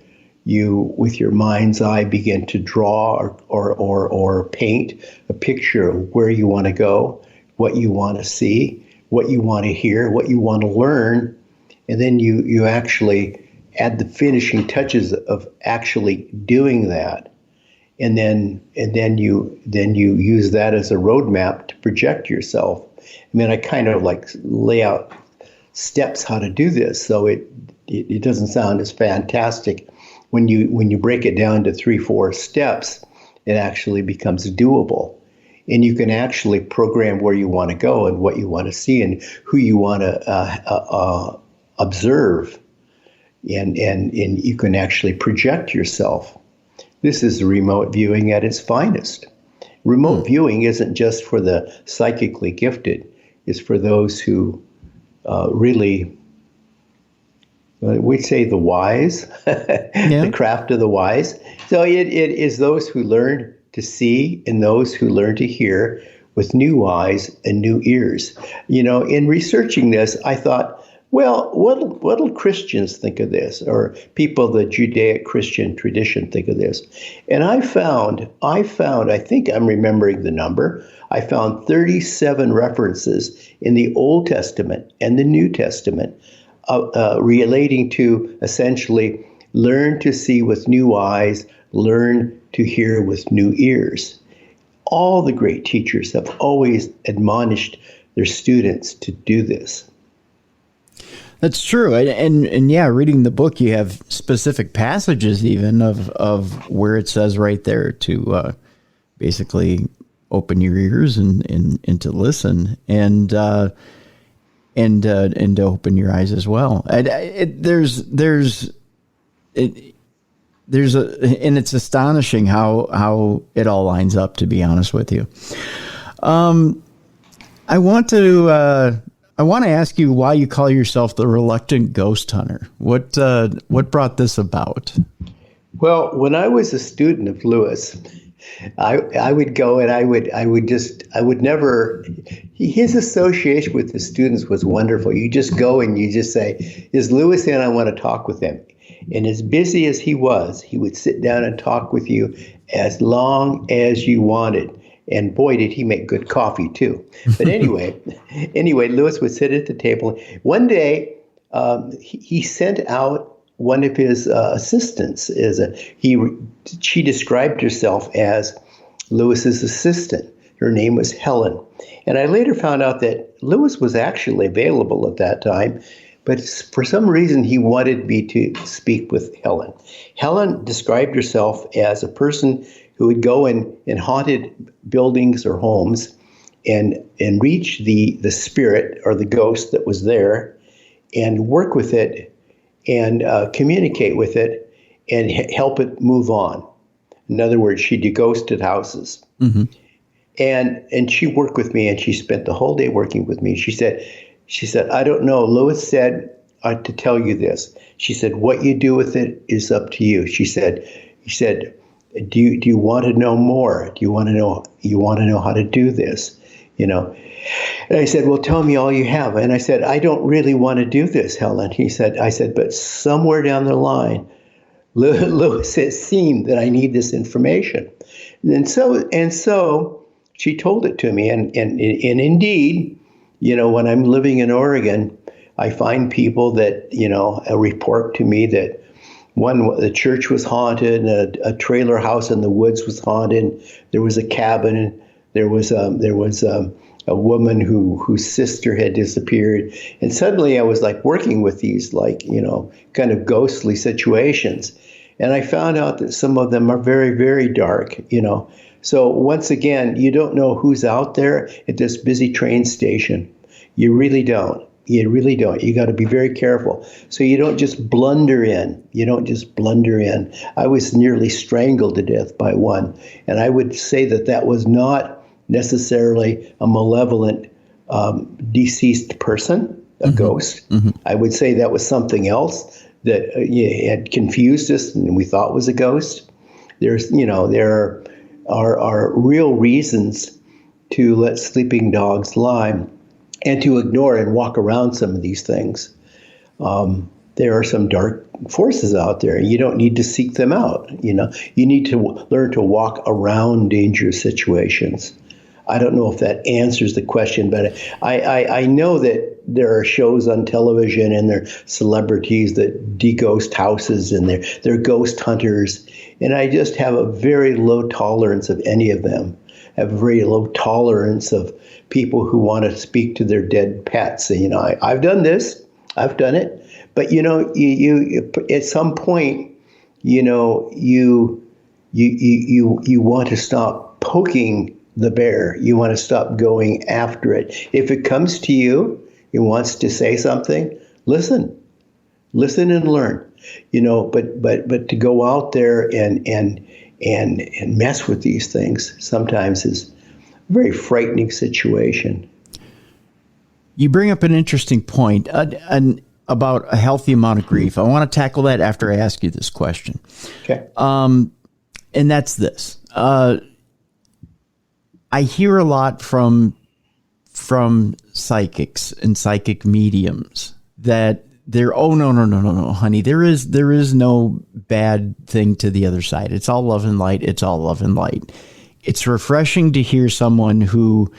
You, with your mind's eye, begin to draw or paint a picture of where you want to go, what you want to see, what you want to hear, what you want to learn, and then you actually add the finishing touches of actually doing that, and then you use that as a roadmap to project yourself. I mean, I kind of like lay out steps how to do this, so it doesn't sound as fantastic. When you break it down to 3-4 steps, it actually becomes doable. And you can actually program where you want to go and what you want to see and who you want to observe. And you can actually project yourself. This is remote viewing at its finest. Remote viewing isn't just for the psychically gifted. It's for those who really, we'd say the wise, the craft of the wise. So it is those who learn to see and those who learn to hear with new eyes and new ears. In researching this, I thought, well, what'll Christians think of this, or people of the Judaic-Christian tradition think of this? And I found, I think I'm remembering the number, I found 37 references in the Old Testament and the New Testament relating to essentially learn to see with new eyes, learn to hear with new ears. All the great teachers have always admonished their students to do this. That's true. And yeah, reading the book, you have specific passages even of where it says right there to basically open your ears and to listen and to open your eyes as well. And it's astonishing how it all lines up, to be honest with you. I want to ask you why you call yourself the reluctant ghost hunter. What brought this about? Well, when I was a student of Lewis, I would go and I would never, his association with the students was wonderful. You just go and you just say, is Lewis in? I want to talk with him. And as busy as he was, he would sit down and talk with you as long as you wanted. And boy, did he make good coffee too. But anyway, Lewis would sit at the table. One day, he sent out one of his assistants. She described herself as Lewis's assistant. Her name was Helen. And I later found out that Lewis was actually available at that time, but for some reason he wanted me to speak with Helen. Helen described herself as a person who would go in haunted buildings or homes and reach the spirit or the ghost that was there, and work with it, and communicate with it, and help it move on. In other words, she deghosted houses. Mm-hmm. And she worked with me, and she spent the whole day working with me. She said, I don't know. Lois said to tell you this. She said, what you do with it is up to you. She said, do you want to know more? Do you want to know how to do this? And I said, well, tell me all you have. And I said, I don't really want to do this, Helen. I said, but somewhere down the line, Lois, it seemed that I need this information. And so she told it to me. And indeed, when I'm living in Oregon, I find people that, report to me that the church was haunted, and a trailer house in the woods was haunted. There was a cabin, and there was a woman whose sister had disappeared. And suddenly I was like working with these kind of ghostly situations. And I found out that some of them are very, very dark, So once again, you don't know who's out there at this busy train station. You really don't. You got to be very careful. So you don't just blunder in. I was nearly strangled to death by one. And I would say that was not necessarily a malevolent deceased person, a ghost. Mm-hmm. I would say that was something else that had confused us and we thought was a ghost. There are real reasons to let sleeping dogs lie and to ignore and walk around some of these things. There are some dark forces out there. You don't need to seek them out. You need to learn to walk around dangerous situations. I don't know if that answers the question, but I know that there are shows on television and there are celebrities that deghost houses and they're ghost hunters. And I just have a very low tolerance of any of them. I have a very low tolerance of people who want to speak to their dead pets. I've done this, I've done it, but you at some point, you want to stop poking the bear. You want to stop going after it. If it comes to you, it wants to say something. Listen and learn. But to go out there and mess with these things sometimes is a very frightening situation. You bring up an interesting point about a healthy amount of grief. I want to tackle that after I ask you this question. Okay. And that's this. I hear a lot from psychics and psychic mediums that no, honey, there is no bad thing to the other side. It's all love and light. It's all love and light. It's refreshing to hear someone who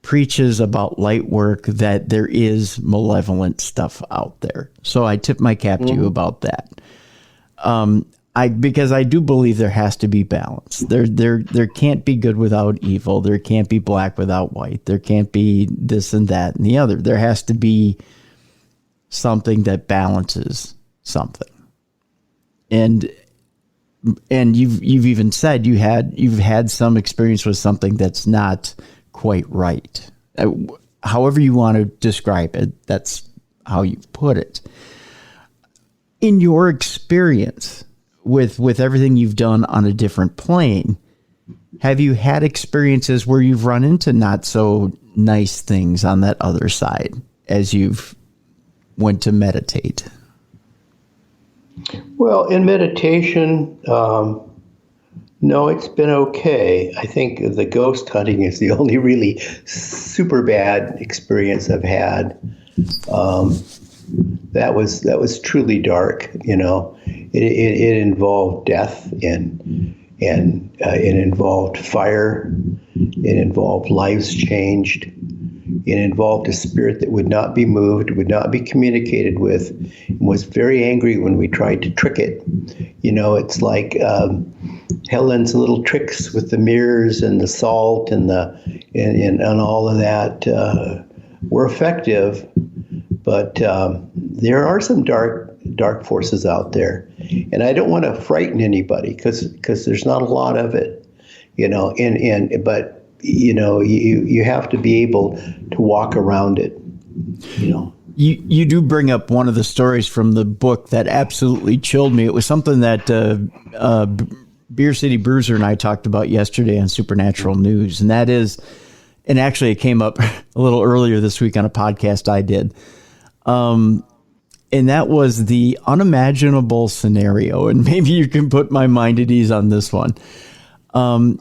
preaches about light work that there is malevolent stuff out there. So I tip my cap to you about that. Because I do believe there has to be balance. There can't be good without evil. There can't be black without white. There can't be this and that and the other. There has to be something that balances something. And you've even said you've had some experience with something that's not quite right. However you want to describe it, that's how you put it. In your experience with everything you've done on a different plane, have you had experiences where you've run into not so nice things on that other side as you've went to meditate? Well, in meditation, no, it's been okay. I think the ghost hunting is the only really super bad experience I've had. That was truly dark. It involved death and it involved fire. It involved lives changed. It involved a spirit that would not be moved, would not be communicated with, and was very angry when we tried to trick it. It's like Helen's little tricks with the mirrors and the salt and all of that were effective, but there are some dark forces out there, and I don't want to frighten anybody because there's not a lot of it, but you have to be able to walk around it. You do bring up one of the stories from the book that absolutely chilled me. It was something that Beer City Bruiser and I talked about yesterday on Supernatural News, and that is, and actually it came up a little earlier this week on a podcast I did, and that was the unimaginable scenario, and maybe you can put my mind at ease on this one.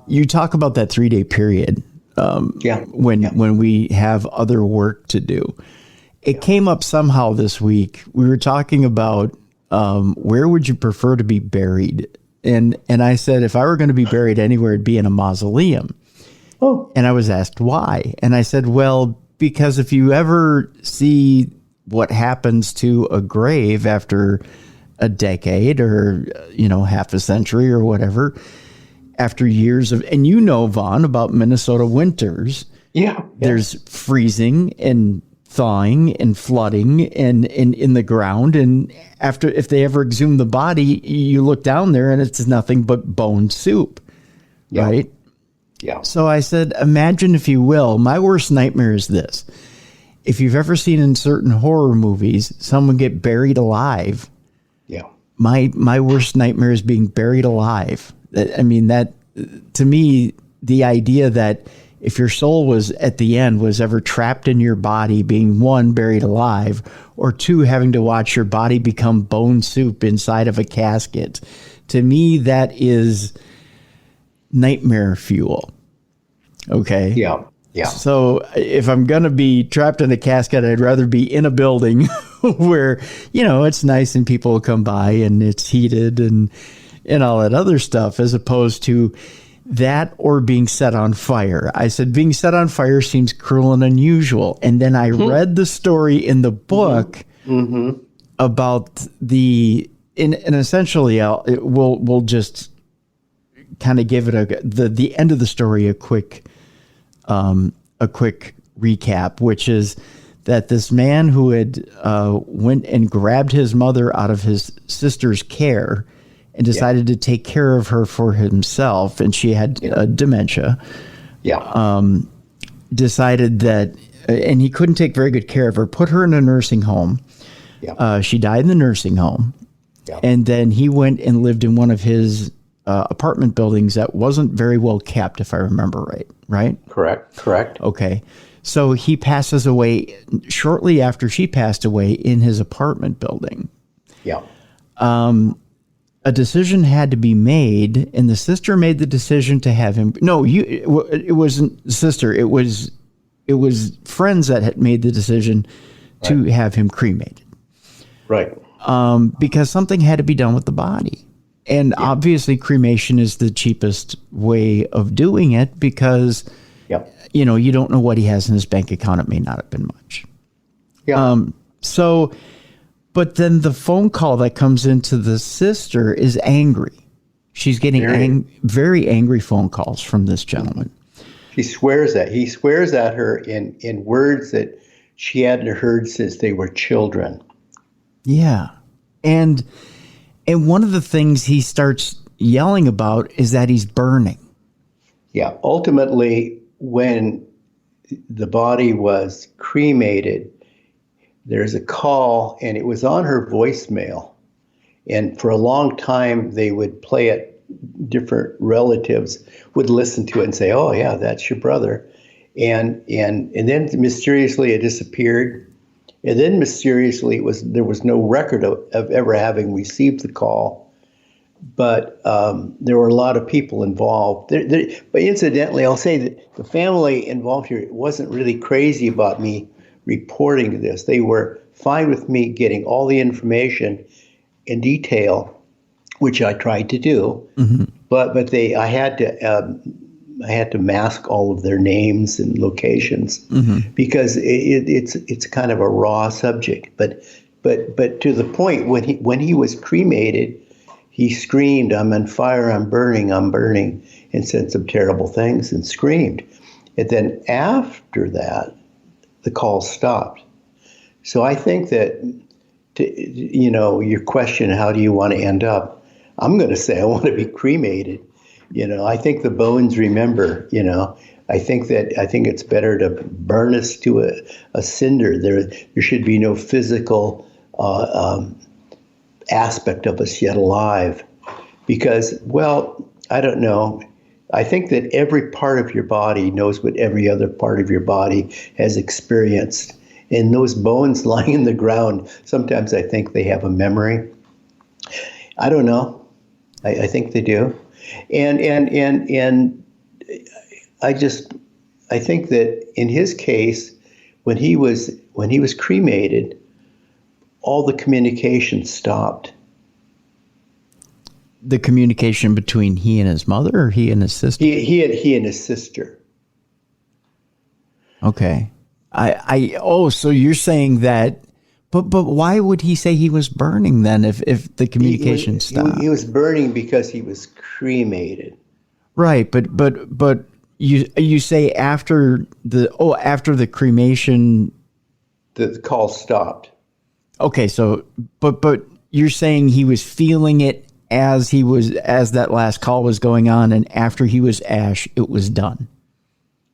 You talk about that 3-day period when we have other work to do. It came up somehow this week. We were talking about where would you prefer to be buried? And I said, if I were going to be buried anywhere, it'd be in a mausoleum. Oh. And I was asked why. And I said, well, because if you ever see what happens to a grave after a decade or, half a century or whatever, after years of, and Vaughn, about Minnesota winters. Yeah. There's freezing and thawing and flooding and in the ground, and if they ever exhume the body, you look down there and it's nothing but bone soup, right? Yeah. So I said, imagine, if you will, my worst nightmare is this: if you've ever seen in certain horror movies someone get buried alive, my worst nightmare is being buried alive. I mean, that, to me, the idea that if your soul was at the end was ever trapped in your body, being one, buried alive, or two, having to watch your body become bone soup inside of a casket, to me, that is nightmare fuel. Okay. Yeah. So if I'm going to be trapped in a casket, I'd rather be in a building where, it's nice and people come by and it's heated and all that other stuff, as opposed to that or being set on fire. I said, being set on fire seems cruel and unusual. And then I read the story in the book about and essentially we'll just kind of give it the end of the story a quick recap, which is that this man who had went and grabbed his mother out of his sister's care and decided to take care of her for himself, and she had dementia. Decided that, and he couldn't take very good care of her, put her in a nursing home. She died in the nursing home. And then he went and lived in one of his apartment buildings that wasn't very well kept, if I remember right? Correct. Okay. So he passes away shortly after she passed away in his apartment building. A decision had to be made, and the sister made the decision to have him. No, it wasn't the sister. It was friends that had made the decision to have him cremated. Right. Because something had to be done with the body. And obviously cremation is the cheapest way of doing it because, you don't know what he has in his bank account. It may not have been much. But then the phone call that comes into the sister is angry. She's getting very angry phone calls from this gentleman. He swears at her in words that she hadn't heard since they were children. Yeah. And one of the things he starts yelling about is that he's burning. Yeah. Ultimately, when the body was cremated, there's a call, and it was on her voicemail. And for a long time, they would play it. Different relatives would listen to it and say, "Oh, yeah, that's your brother." And then mysteriously it disappeared. And then mysteriously there was no record of ever having received the call. But there were a lot of people involved. But incidentally, I'll say that the family involved here wasn't really crazy about me reporting this. They were fine with me getting all the information in detail, which I tried to do. But I had to mask all of their names and locations because it's kind of a raw subject. But to the point when he was cremated, he screamed, "I'm on fire! I'm burning! I'm burning!" and said some terrible things and screamed. And then after that, the call stopped. So I think that, your question, how do you want to end up? I'm going to say I want to be cremated. I think the bones remember, I think it's better to burn us to a cinder. There should be no physical aspect of us yet alive, because, well, I don't know. I think that every part of your body knows what every other part of your body has experienced. And those bones lying in the ground, sometimes I think they have a memory. I don't know. I think they do. And I think that in his case, when he was cremated, all the communication stopped. The communication between he and his mother, or he and his sister? He and his sister. Okay. So you're saying that, but why would he say he was burning then if the communication stopped? He was burning because he was cremated. Right, but you say after the cremation, the call stopped. Okay, so but you're saying he was feeling it as that last call was going on, and after he was ash, it was done.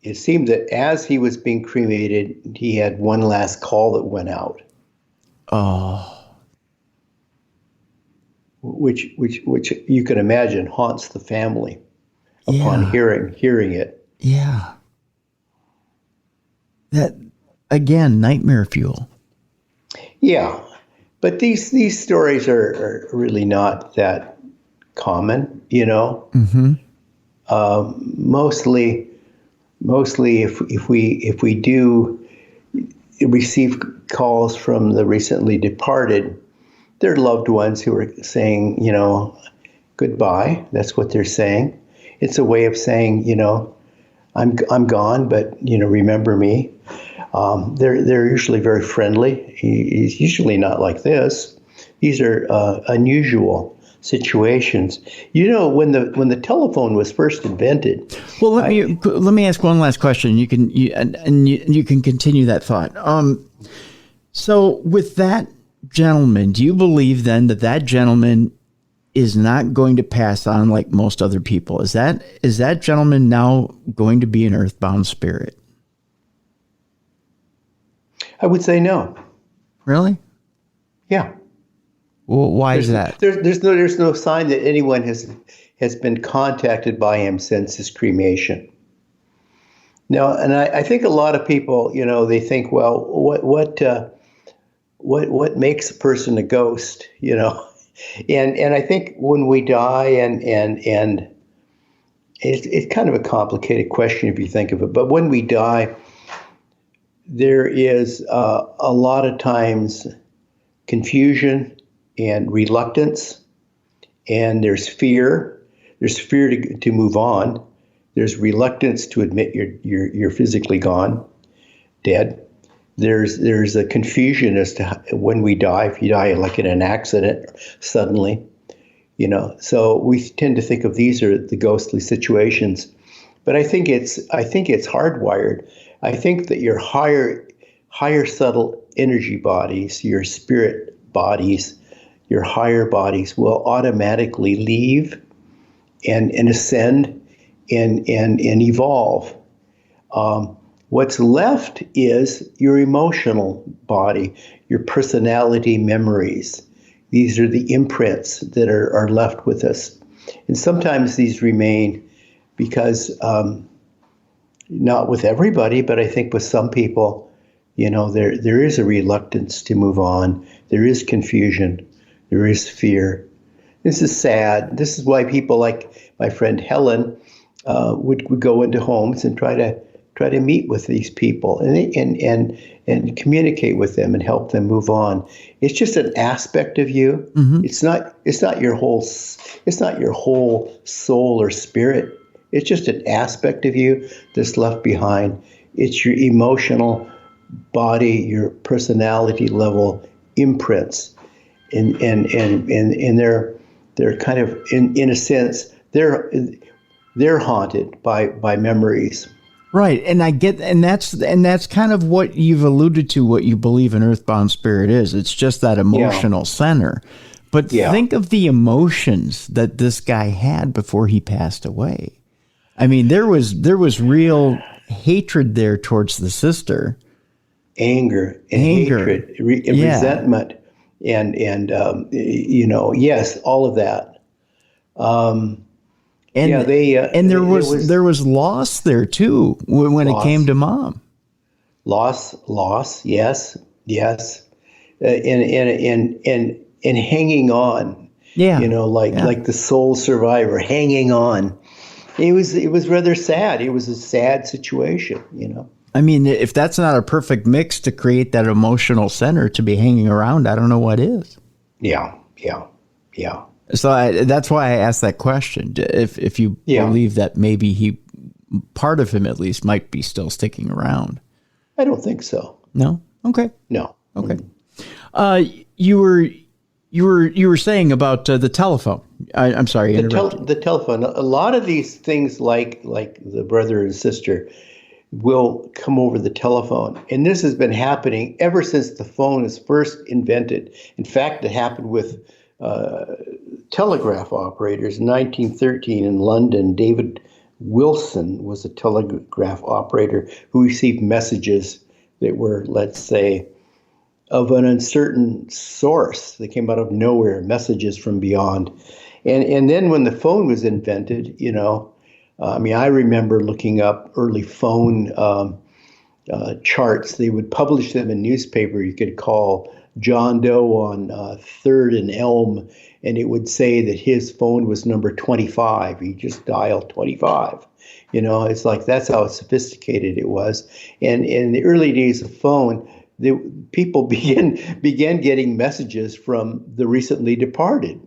It seemed that as he was being cremated, he had one last call that went out. Oh. Which you can imagine haunts the family upon hearing it. Yeah. That, again, nightmare fuel. Yeah. But these stories are really not that common, you know. Mm-hmm. Mostly, if we do receive calls from the recently departed, they're loved ones who are saying, you know, goodbye. That's what they're saying. It's a way of saying, you know, I'm gone, but, you know, remember me. They're usually very friendly. He's usually not like this. These are unusual situations. You know, when the telephone was first invented. Well, let me ask one last question. You can continue that thought. So with that gentleman, do you believe then that gentleman is not going to pass on like most other people? Is that gentleman now going to be an earthbound spirit? I would say no. Really? Yeah. Well, why is that? There's no sign that anyone has been contacted by him since his cremation. Now, and I think a lot of people, you know, they think, well, what makes a person a ghost, you know? And I think when we die, and it's kind of a complicated question if you think of it, but when we die, there is a lot of times confusion and reluctance, and there's fear. There's fear to move on. There's reluctance to admit you're physically gone, dead. There's a confusion as to when we die. If you die like in an accident suddenly, you know. So we tend to think of these are the ghostly situations, but I think it's hardwired. I think that your higher subtle energy bodies, your spirit bodies, your higher bodies will automatically leave and ascend and evolve. What's left is your emotional body, your personality memories. These are the imprints that are left with us. And sometimes these remain because, not with everybody, but I think with some people, you know, there is a reluctance to move on. There is confusion. There is fear. This is sad. This is why people like my friend Helen would go into homes and try to meet with these people and communicate with them and help them move on. It's just an aspect of you. Mm-hmm. It's not your whole soul or spirit. It's just an aspect of you that's left behind. It's your emotional body, your personality level imprints, and they're kind of in a sense they're haunted by memories. Right, and that's kind of what you've alluded to. What you believe an earthbound spirit is. It's just that emotional center. But think of the emotions that this guy had before he passed away. I mean, there was real hatred there towards the sister. Anger and hatred, and resentment, and yes, all of that. And there was loss there too when it came to Mom. Loss, yes, and hanging on. Yeah, like the sole survivor, hanging on. It was rather sad. It was a sad situation, I mean, if that's not a perfect mix to create that emotional center to be hanging around, I don't know what is. Yeah. So that's why I asked that question. If you believe that maybe part of him at least might be still sticking around. I don't think so. No? Okay. No. Okay. You were saying about the telephone. I'm sorry. The telephone. A lot of these things, like the brother and sister, will come over the telephone. And this has been happening ever since the phone was first invented. In fact, it happened with telegraph operators in 1913 in London. David Wilson was a telegraph operator who received messages that were, let's say, of an uncertain source. They came out of nowhere, messages from beyond. And then when the phone was invented, I remember looking up early phone charts. They would publish them in newspaper. You could call John Doe on 3rd and Elm, and it would say that his phone was number 25. He just dialed 25. It's like that's how sophisticated it was. And in the early days of phone, people began getting messages from the recently departed.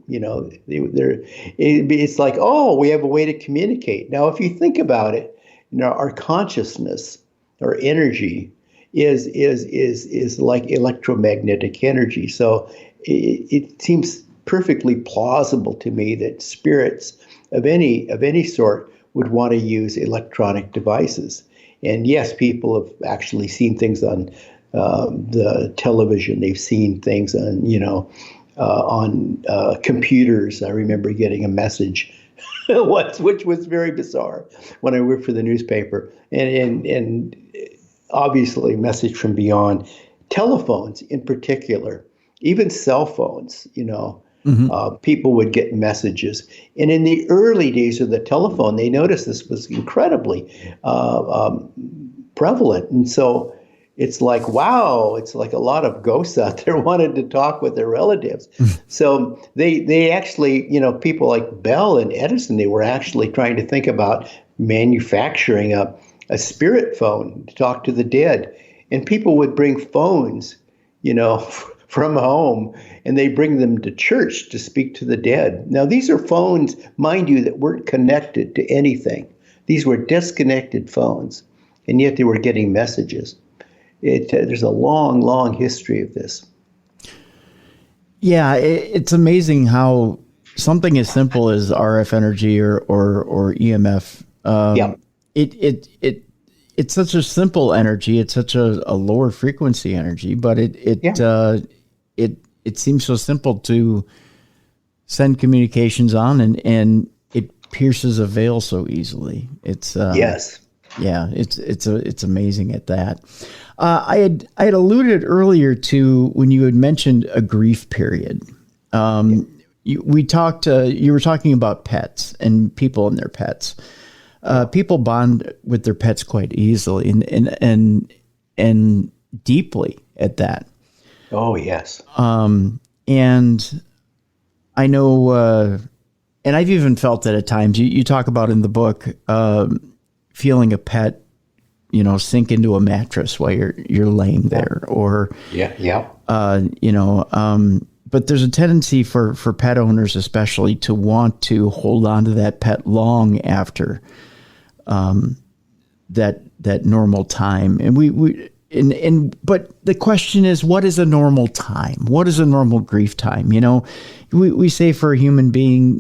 It's like, oh, we have a way to communicate. Now, if you think about it, our consciousness, our energy, is like electromagnetic energy. So it seems perfectly plausible to me that spirits of any sort would want to use electronic devices. And yes, people have actually seen things on the television. They've seen things on computers. I remember getting a message which was very bizarre when I worked for the newspaper, and obviously a message from beyond. Telephones in particular, even cell phones, people would get messages. And in the early days of the telephone, they noticed this was incredibly prevalent. And so it's like, wow, it's like a lot of ghosts out there wanted to talk with their relatives. So they actually, people like Bell and Edison, they were actually trying to think about manufacturing a spirit phone to talk to the dead. And people would bring phones, from home, and they bring them to church to speak to the dead. Now, these are phones, mind you, that weren't connected to anything. These were disconnected phones, and yet they were getting messages. There's a long, long history of this. Yeah, it's amazing how something as simple as RF energy or EMF. It's such a simple energy. It's such a lower frequency energy, but it seems so simple to send communications on, and it pierces a veil so easily. It's yes. Yeah, it's amazing at that. I had alluded earlier to when you had mentioned a grief period. You were talking about pets and people and their pets. People bond with their pets quite easily and deeply at that. Oh yes. And I know, and I've even felt it at times. You talk about in the book feeling a pet, sink into a mattress while you're laying there, or but there's a tendency for pet owners especially to want to hold on to that pet long after that normal time. And but the question is, what is a normal time? What is a normal grief time? We say for a human being,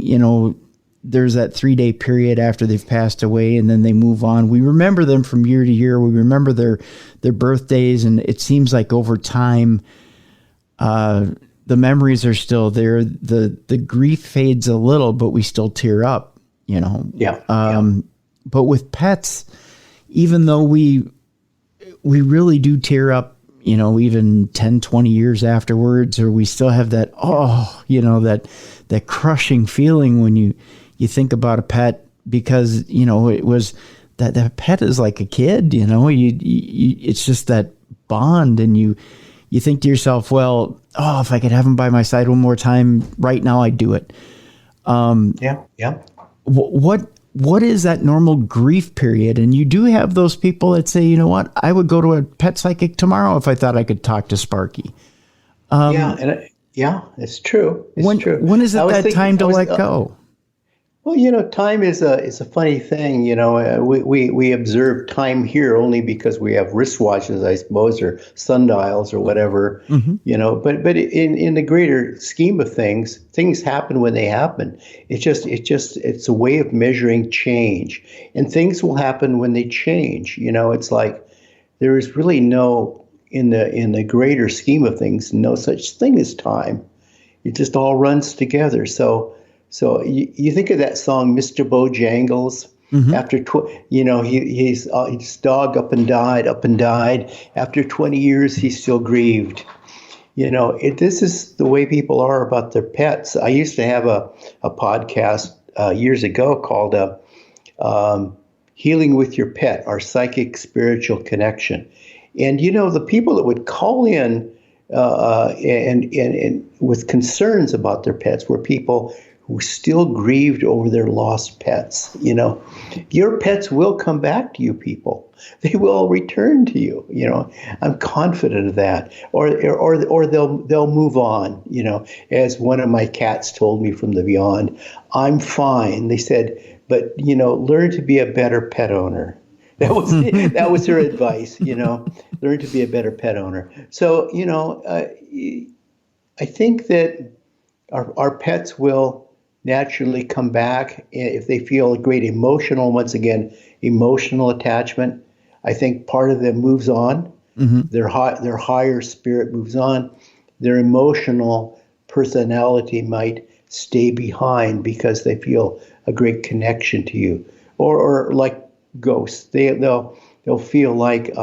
there's that 3-day period after they've passed away, and then they move on. We remember them from year to year. We remember their birthdays, and it seems like over time, the memories are still there. The grief fades a little, but we still tear up. But with pets, even though we really do tear up, even 10, 20 years afterwards, or we still have that, that crushing feeling when you think about a pet, because, it was that pet is like a kid, it's just that bond. And you think to yourself, well, if I could have him by my side one more time right now, I'd do it. Yeah. What is that normal grief period? And you do have those people that say, you know what, I would go to a pet psychic tomorrow if I thought I could talk to Sparky. It's true. It's true. When is it that time to let go? Well, time is a funny thing. We observe time here only because we have wristwatches, I suppose, or sundials or whatever. Mm-hmm. But in the greater scheme of things happen when they happen. It's a way of measuring change, and things will happen when they change. It's like there is really no, in the greater scheme of things, no such thing as time. It just all runs together. So you think of that song, Mr. Bojangles. Mm-hmm. After his dog up and died. After 20 years, he still grieved. This is the way people are about their pets. I used to have a podcast years ago called "Healing with Your Pet: Our Psychic Spiritual Connection," and the people that would call in and with concerns about their pets were people who still grieved over their lost pets. Your pets will come back to you, people. They will return to you. I'm confident of that. Or they'll move on. As one of my cats told me from the beyond, I'm fine. They said, but learn to be a better pet owner. That was her advice. Learn to be a better pet owner. So I think that our pets will naturally come back if they feel a great emotional attachment. I think part of them moves on. Mm-hmm. Their higher spirit moves on. Their emotional personality might stay behind because they feel a great connection to you, or like ghosts. They'll feel like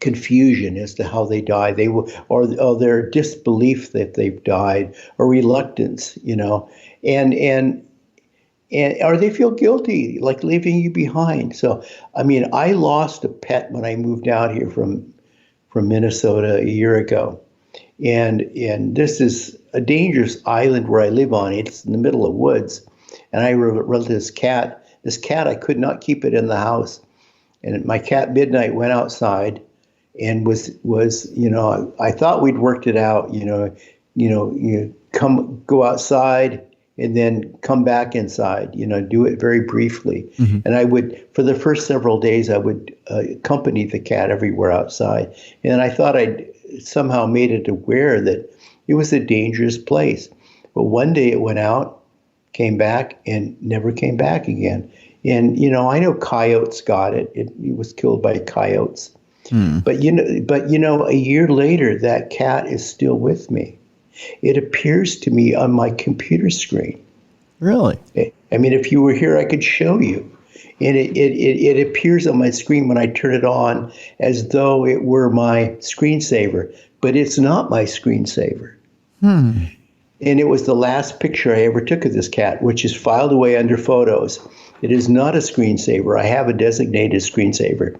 confusion as to how they die. They will, or their disbelief that they've died, or reluctance, and or they feel guilty, like leaving you behind. So, I lost a pet when I moved out here from Minnesota a year ago, and this is a dangerous island where I live on. It's in the middle of woods, and I wrote this cat. This cat, I could not keep it in the house, and my cat Midnight went outside. And was I thought we'd worked it out, you go outside and then come back inside, do it very briefly. Mm-hmm. And I would, for the first several days, I would accompany the cat everywhere outside. And I thought I'd somehow made it aware that it was a dangerous place. But one day it went out, came back, and never came back again. And, I know coyotes got it. It was killed by coyotes. But a year later, that cat is still with me. It appears to me on my computer screen. Really? If you were here, I could show you. And it appears on my screen when I turn it on as though it were my screensaver, but it's not my screensaver. And it was the last picture I ever took of this cat, which is filed away under photos. It is not a screensaver. I have a designated screensaver.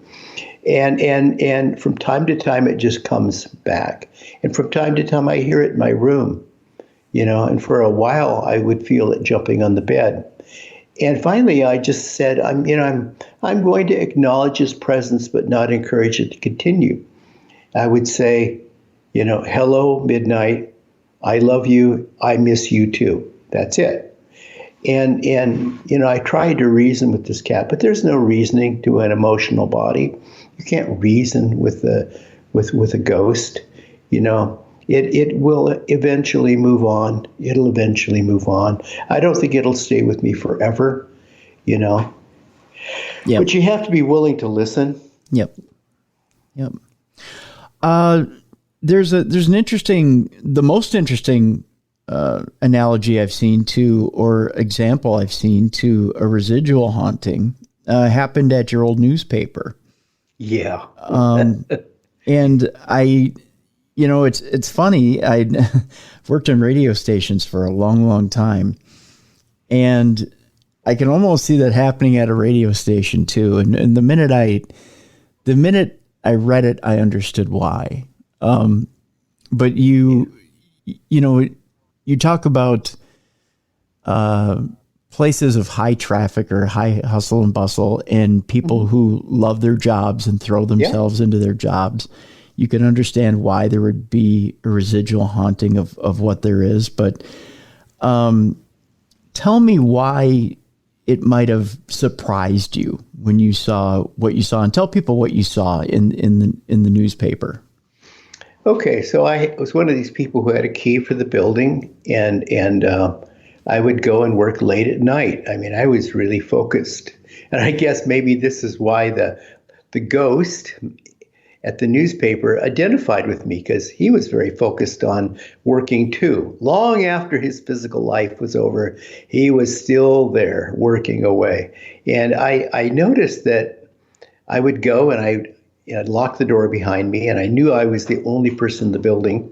And from time to time, it just comes back. And from time to time, I hear it in my room, and for a while, I would feel it jumping on the bed. And finally, I just said, I'm going to acknowledge his presence, but not encourage it to continue. I would say, hello, Midnight. I love you. I miss you too. That's it. And I tried to reason with this cat, but there's no reasoning to an emotional body. You can't reason with a ghost. It will eventually move on. It'll eventually move on. I don't think it'll stay with me forever. Yep. But you have to be willing to listen. Yep. There's the most interesting analogy I've seen to, or example I've seen to, a residual haunting happened at your old newspaper. Yeah. And it's funny. I worked in radio stations for a long, long time, and I can almost see that happening at a radio station too. And the minute I read it, I understood why. But you talk about places of high traffic or high hustle and bustle, and people who love their jobs and throw themselves into their jobs. You can understand why there would be a residual haunting of what there is. But tell me why it might have surprised you when you saw what you saw, and tell people what you saw in the newspaper. Okay, so I was one of these people who had a key for the building, and I would go and work late at night. I mean, I was really focused, and I guess maybe this is why the ghost at the newspaper identified with me, because he was very focused on working too. Long after his physical life was over, he was still there working away. And I noticed that I would go and I'd lock the door behind me, and I knew I was the only person in the building.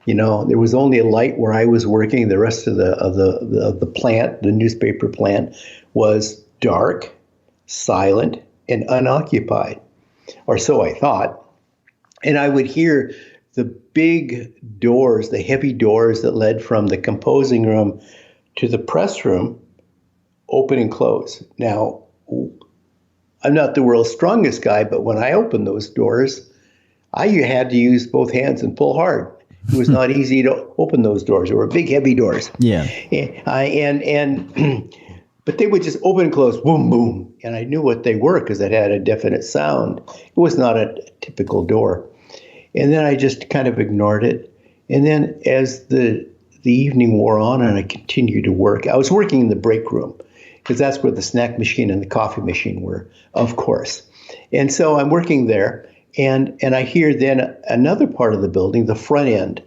There was only a light where I was working. The rest of the plant, the newspaper plant, was dark, silent, and unoccupied, or so I thought. And I would hear the big doors, the heavy doors that led from the composing room to the press room, open and close. Now, I'm not the world's strongest guy, but when I opened those doors, I had to use both hands and pull hard. It was not easy to open those doors. They were big, heavy doors. Yeah. But they would just open and close, boom, boom. And I knew what they were because it had a definite sound. It was not a typical door. And then I just kind of ignored it. And then as the evening wore on and I continued to work, I was working in the break room because that's where the snack machine and the coffee machine were, of course. And so I'm working there, and I hear then another part of the building, the front end,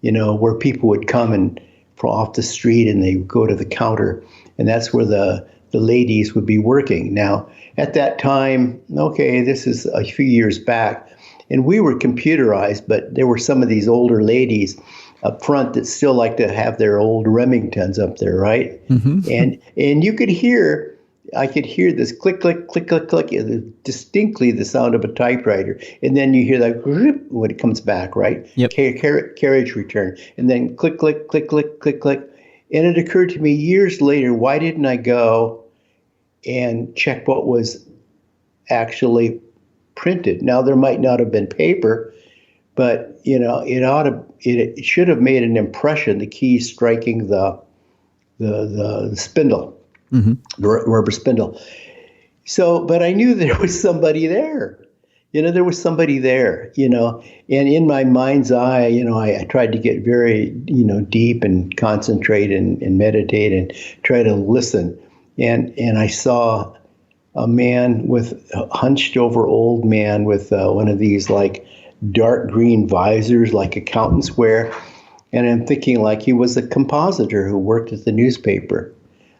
where people would come and from off the street and they would go to the counter. And that's where the ladies would be working. Now, at that time, okay, this is a few years back, and we were computerized, but there were some of these older ladies up front that still like to have their old Remingtons up there, right? Mm-hmm. And I could hear this click, click, click, click, click, distinctly the sound of a typewriter. And then you hear that when it comes back, right? Yep. Carriage return. And then click, click, click, click, click, click. And it occurred to me years later, why didn't I go and check what was actually printed? Now, there might not have been paper, but it should have made an impression, the key striking the spindle, mm-hmm. the rubber spindle. So, but I knew there was somebody there. There was somebody there, and in my mind's eye, I tried to get very, deep and concentrate and meditate and try to listen. And I saw a man a hunched over old man with one of these like dark green visors like accountants wear. And I'm thinking like he was a compositor who worked at the newspaper.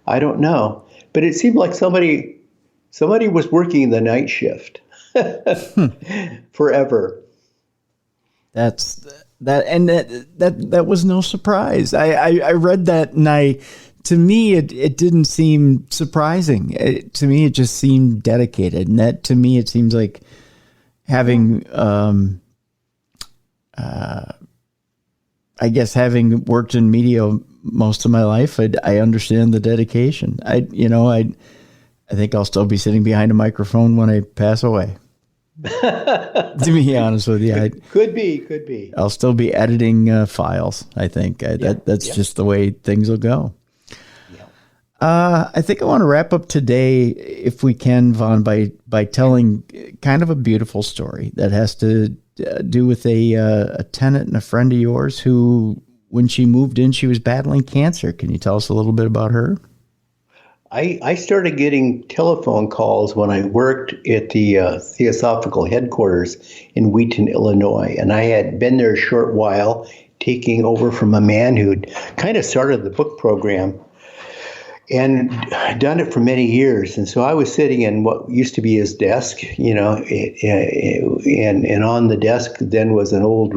I don't know, but it seemed like somebody was working the night shift. Forever. That was no surprise. I read that, and to me it didn't seem surprising. To me it just seemed dedicated, and that to me it seems like having I guess having worked in media most of my life, I understand the dedication. I think I'll still be sitting behind a microphone when I pass away. To be honest with you, could be. I'll still be editing files. I think that's just the way things will go. Yeah. I think I want to wrap up today, if we can, Vaughn, by telling kind of a beautiful story that has to do with a tenant and a friend of yours who, when she moved in, she was battling cancer. Can you tell us a little bit about her? I started getting telephone calls when I worked at the Theosophical headquarters in Wheaton, Illinois. And I had been there a short while, taking over from a man who'd kind of started the book program. and I'd done it for many years. And so I was sitting in what used to be his desk, and on the desk then was an old,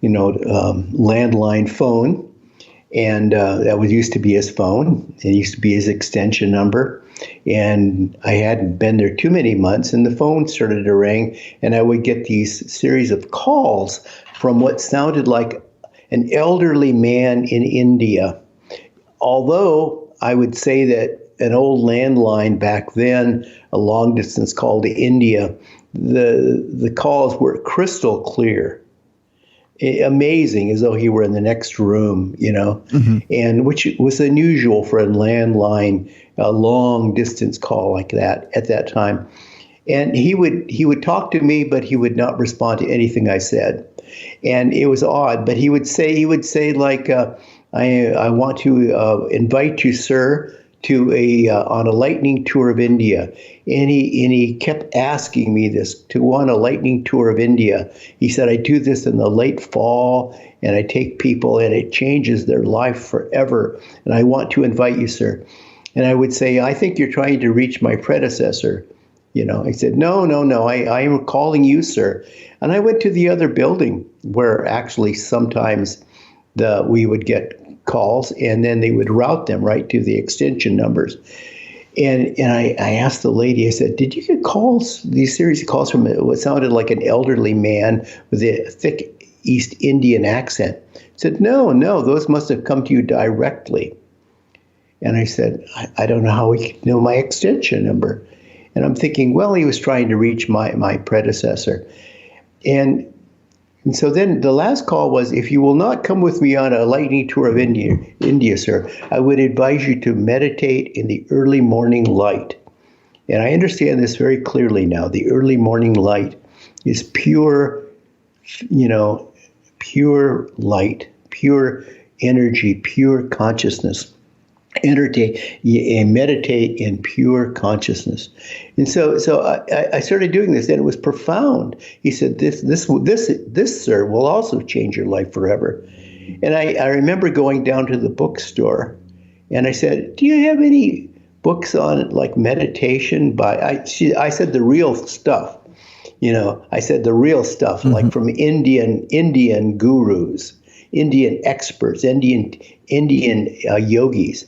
landline phone. And that was used to be his phone. It used to be his extension number. And I hadn't been there too many months, and the phone started to ring, and I would get these series of calls from what sounded like an elderly man in India. Although I would say that an old landline back then, a long distance call to India, the calls were crystal clear. Amazing, as though he were in the next room, and which was unusual for a landline, a long distance call like that at that time. And he would talk to me, but he would not respond to anything I said, and it was odd. But he would say like, I want to invite you, sir, to on a lightning tour of India. And he kept asking me this, to go on a lightning tour of India. He said, I do this in the late fall, and I take people, and it changes their life forever. And I want to invite you, sir. And I would say, I think you're trying to reach my predecessor. I said, no, I am calling you, sir. And I went to the other building where actually sometimes we would get calls, and then they would route them right to the extension numbers. And I asked the lady, I said, did you get calls, these series of calls from what sounded like an elderly man with a thick East Indian accent? She said, no, those must have come to you directly. And I said, I don't know how he could know my extension number. And I'm thinking, well, he was trying to reach my predecessor. And so then the last call was, if you will not come with me on a lightning tour of India, sir, I would advise you to meditate in the early morning light. And I understand this very clearly now. The early morning light is pure, pure light, pure energy, pure consciousness. Meditate in pure consciousness. And so I started doing this, and it was profound. He said, this, sir, will also change your life forever. And I remember going down to the bookstore, and I said, do you have any books on like meditation I said the real stuff. I said the real stuff, like from Indian gurus, Indian experts, Indian yogis.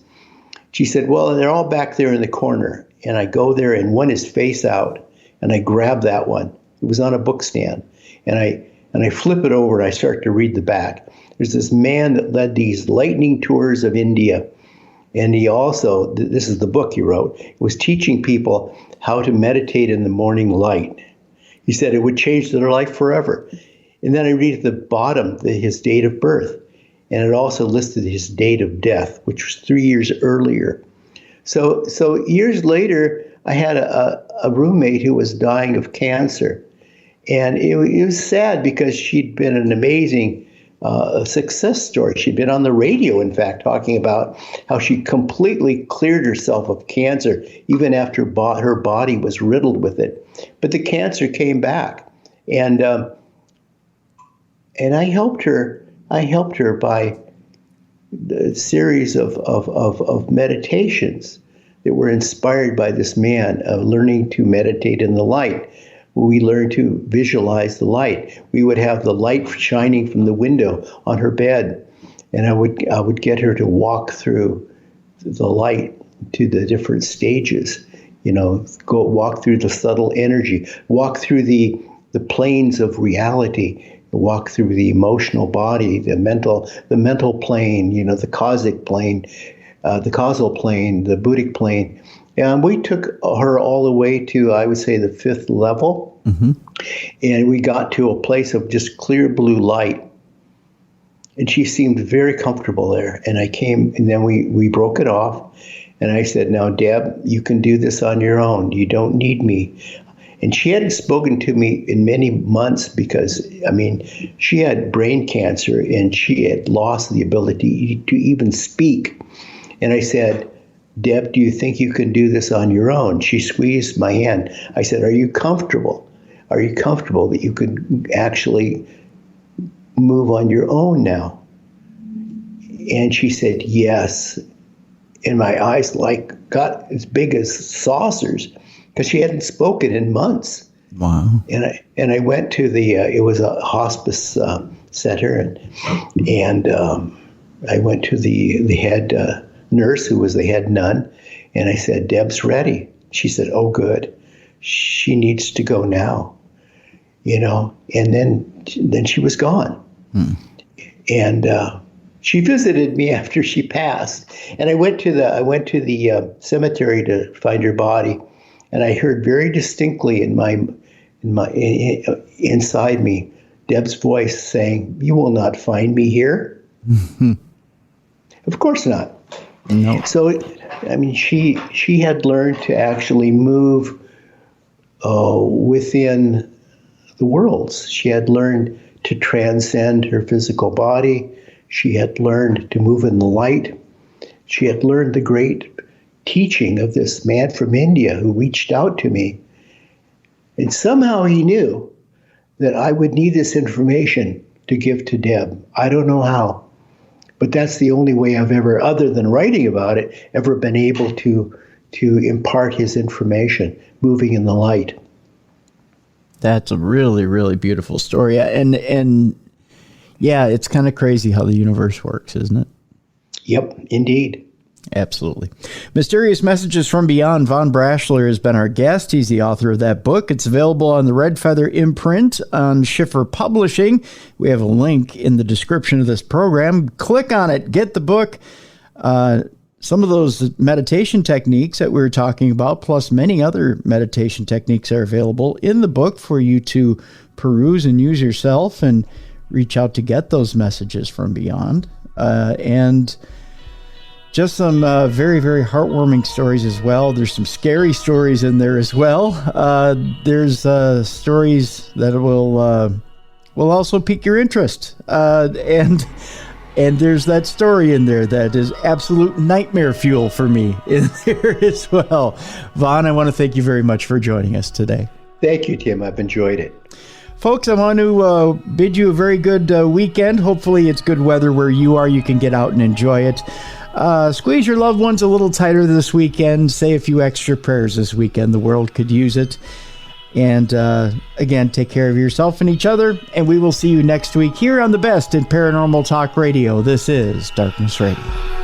She said, well, they're all back there in the corner. And I go there, and one is face out, and I grab that one. It was on a book stand. And I flip it over, and I start to read the back. There's this man that led these lightning tours of India. And he also, this is the book he wrote, was teaching people how to meditate in the morning light. He said it would change their life forever. And then I read at the bottom his date of birth. And it also listed his date of death, which was 3 years earlier. So years later, I had a roommate who was dying of cancer. And it was sad because she'd been an amazing success story. She'd been on the radio, in fact, talking about how she completely cleared herself of cancer, even after her body was riddled with it. But the cancer came back. And I helped her. I helped her by a series of meditations that were inspired by this man of learning to meditate in the light. We learned to visualize the light. We would have the light shining from the window on her bed, and I would get her to walk through the light to the different stages. Go walk through the subtle energy, walk through the planes of reality. Walk through the emotional body, the mental plane, the cosmic plane, the causal plane, the Buddhic plane. And we took her all the way to, I would say, the 5th level. Mm-hmm. And we got to a place of just clear blue light. And she seemed very comfortable there. And I came, and then we broke it off. And I said, now, Deb, you can do this on your own. You don't need me. And she hadn't spoken to me in many months because, she had brain cancer and she had lost the ability to even speak. And I said, Deb, do you think you can do this on your own? She squeezed my hand. I said, are you comfortable? Are you comfortable that you could actually move on your own now? And she said, yes. and my eyes like got as big as saucers because she hadn't spoken in months. Wow. And I went to it was a hospice center, and I went to the head nurse, who was the head nun, and I said, "Deb's ready." She said, "Oh, good. She needs to go now." And then she was gone. And she visited me after she passed, and I went to the cemetery to find her body, and I heard very distinctly inside me Deb's voice saying, "You will not find me here." Of course not. No. So, I mean, she had learned to actually move within the worlds. She had learned to transcend her physical body. She had learned to move in the light. She had learned the great teaching of this man from India who reached out to me. And somehow he knew that I would need this information to give to Deb. I don't know how, but that's the only way I've ever, other than writing about it, ever been able to impart his information, moving in the light. That's a really, really beautiful story. And yeah, it's kind of crazy how the universe works, isn't it? Yep, indeed. Absolutely. Mysterious Messages from Beyond. Von Braschler has been our guest. He's the author of that book. It's available on the Red Feather imprint on Schiffer Publishing. We have a link in the description of this program. Click on it. Get the book. Some of those meditation techniques that we were talking about, plus many other meditation techniques, are available in the book for you to peruse and use yourself and reach out to get those messages from beyond. And just some very, very heartwarming stories as well. There's some scary stories in there as well. There's stories that will also pique your interest. And there's that story in there that is absolute nightmare fuel for me in there as well. Vaughn, I want to thank you very much for joining us today. Thank you, Tim. I've enjoyed it. Folks, I want to bid you a very good weekend. Hopefully it's good weather where you are. You can get out and enjoy it. Squeeze your loved ones a little tighter this weekend. Say a few extra prayers this weekend. The world could use it. And again, take care of yourself and each other. And we will see you next week here on the best in Paranormal Talk Radio. This is Darkness Radio.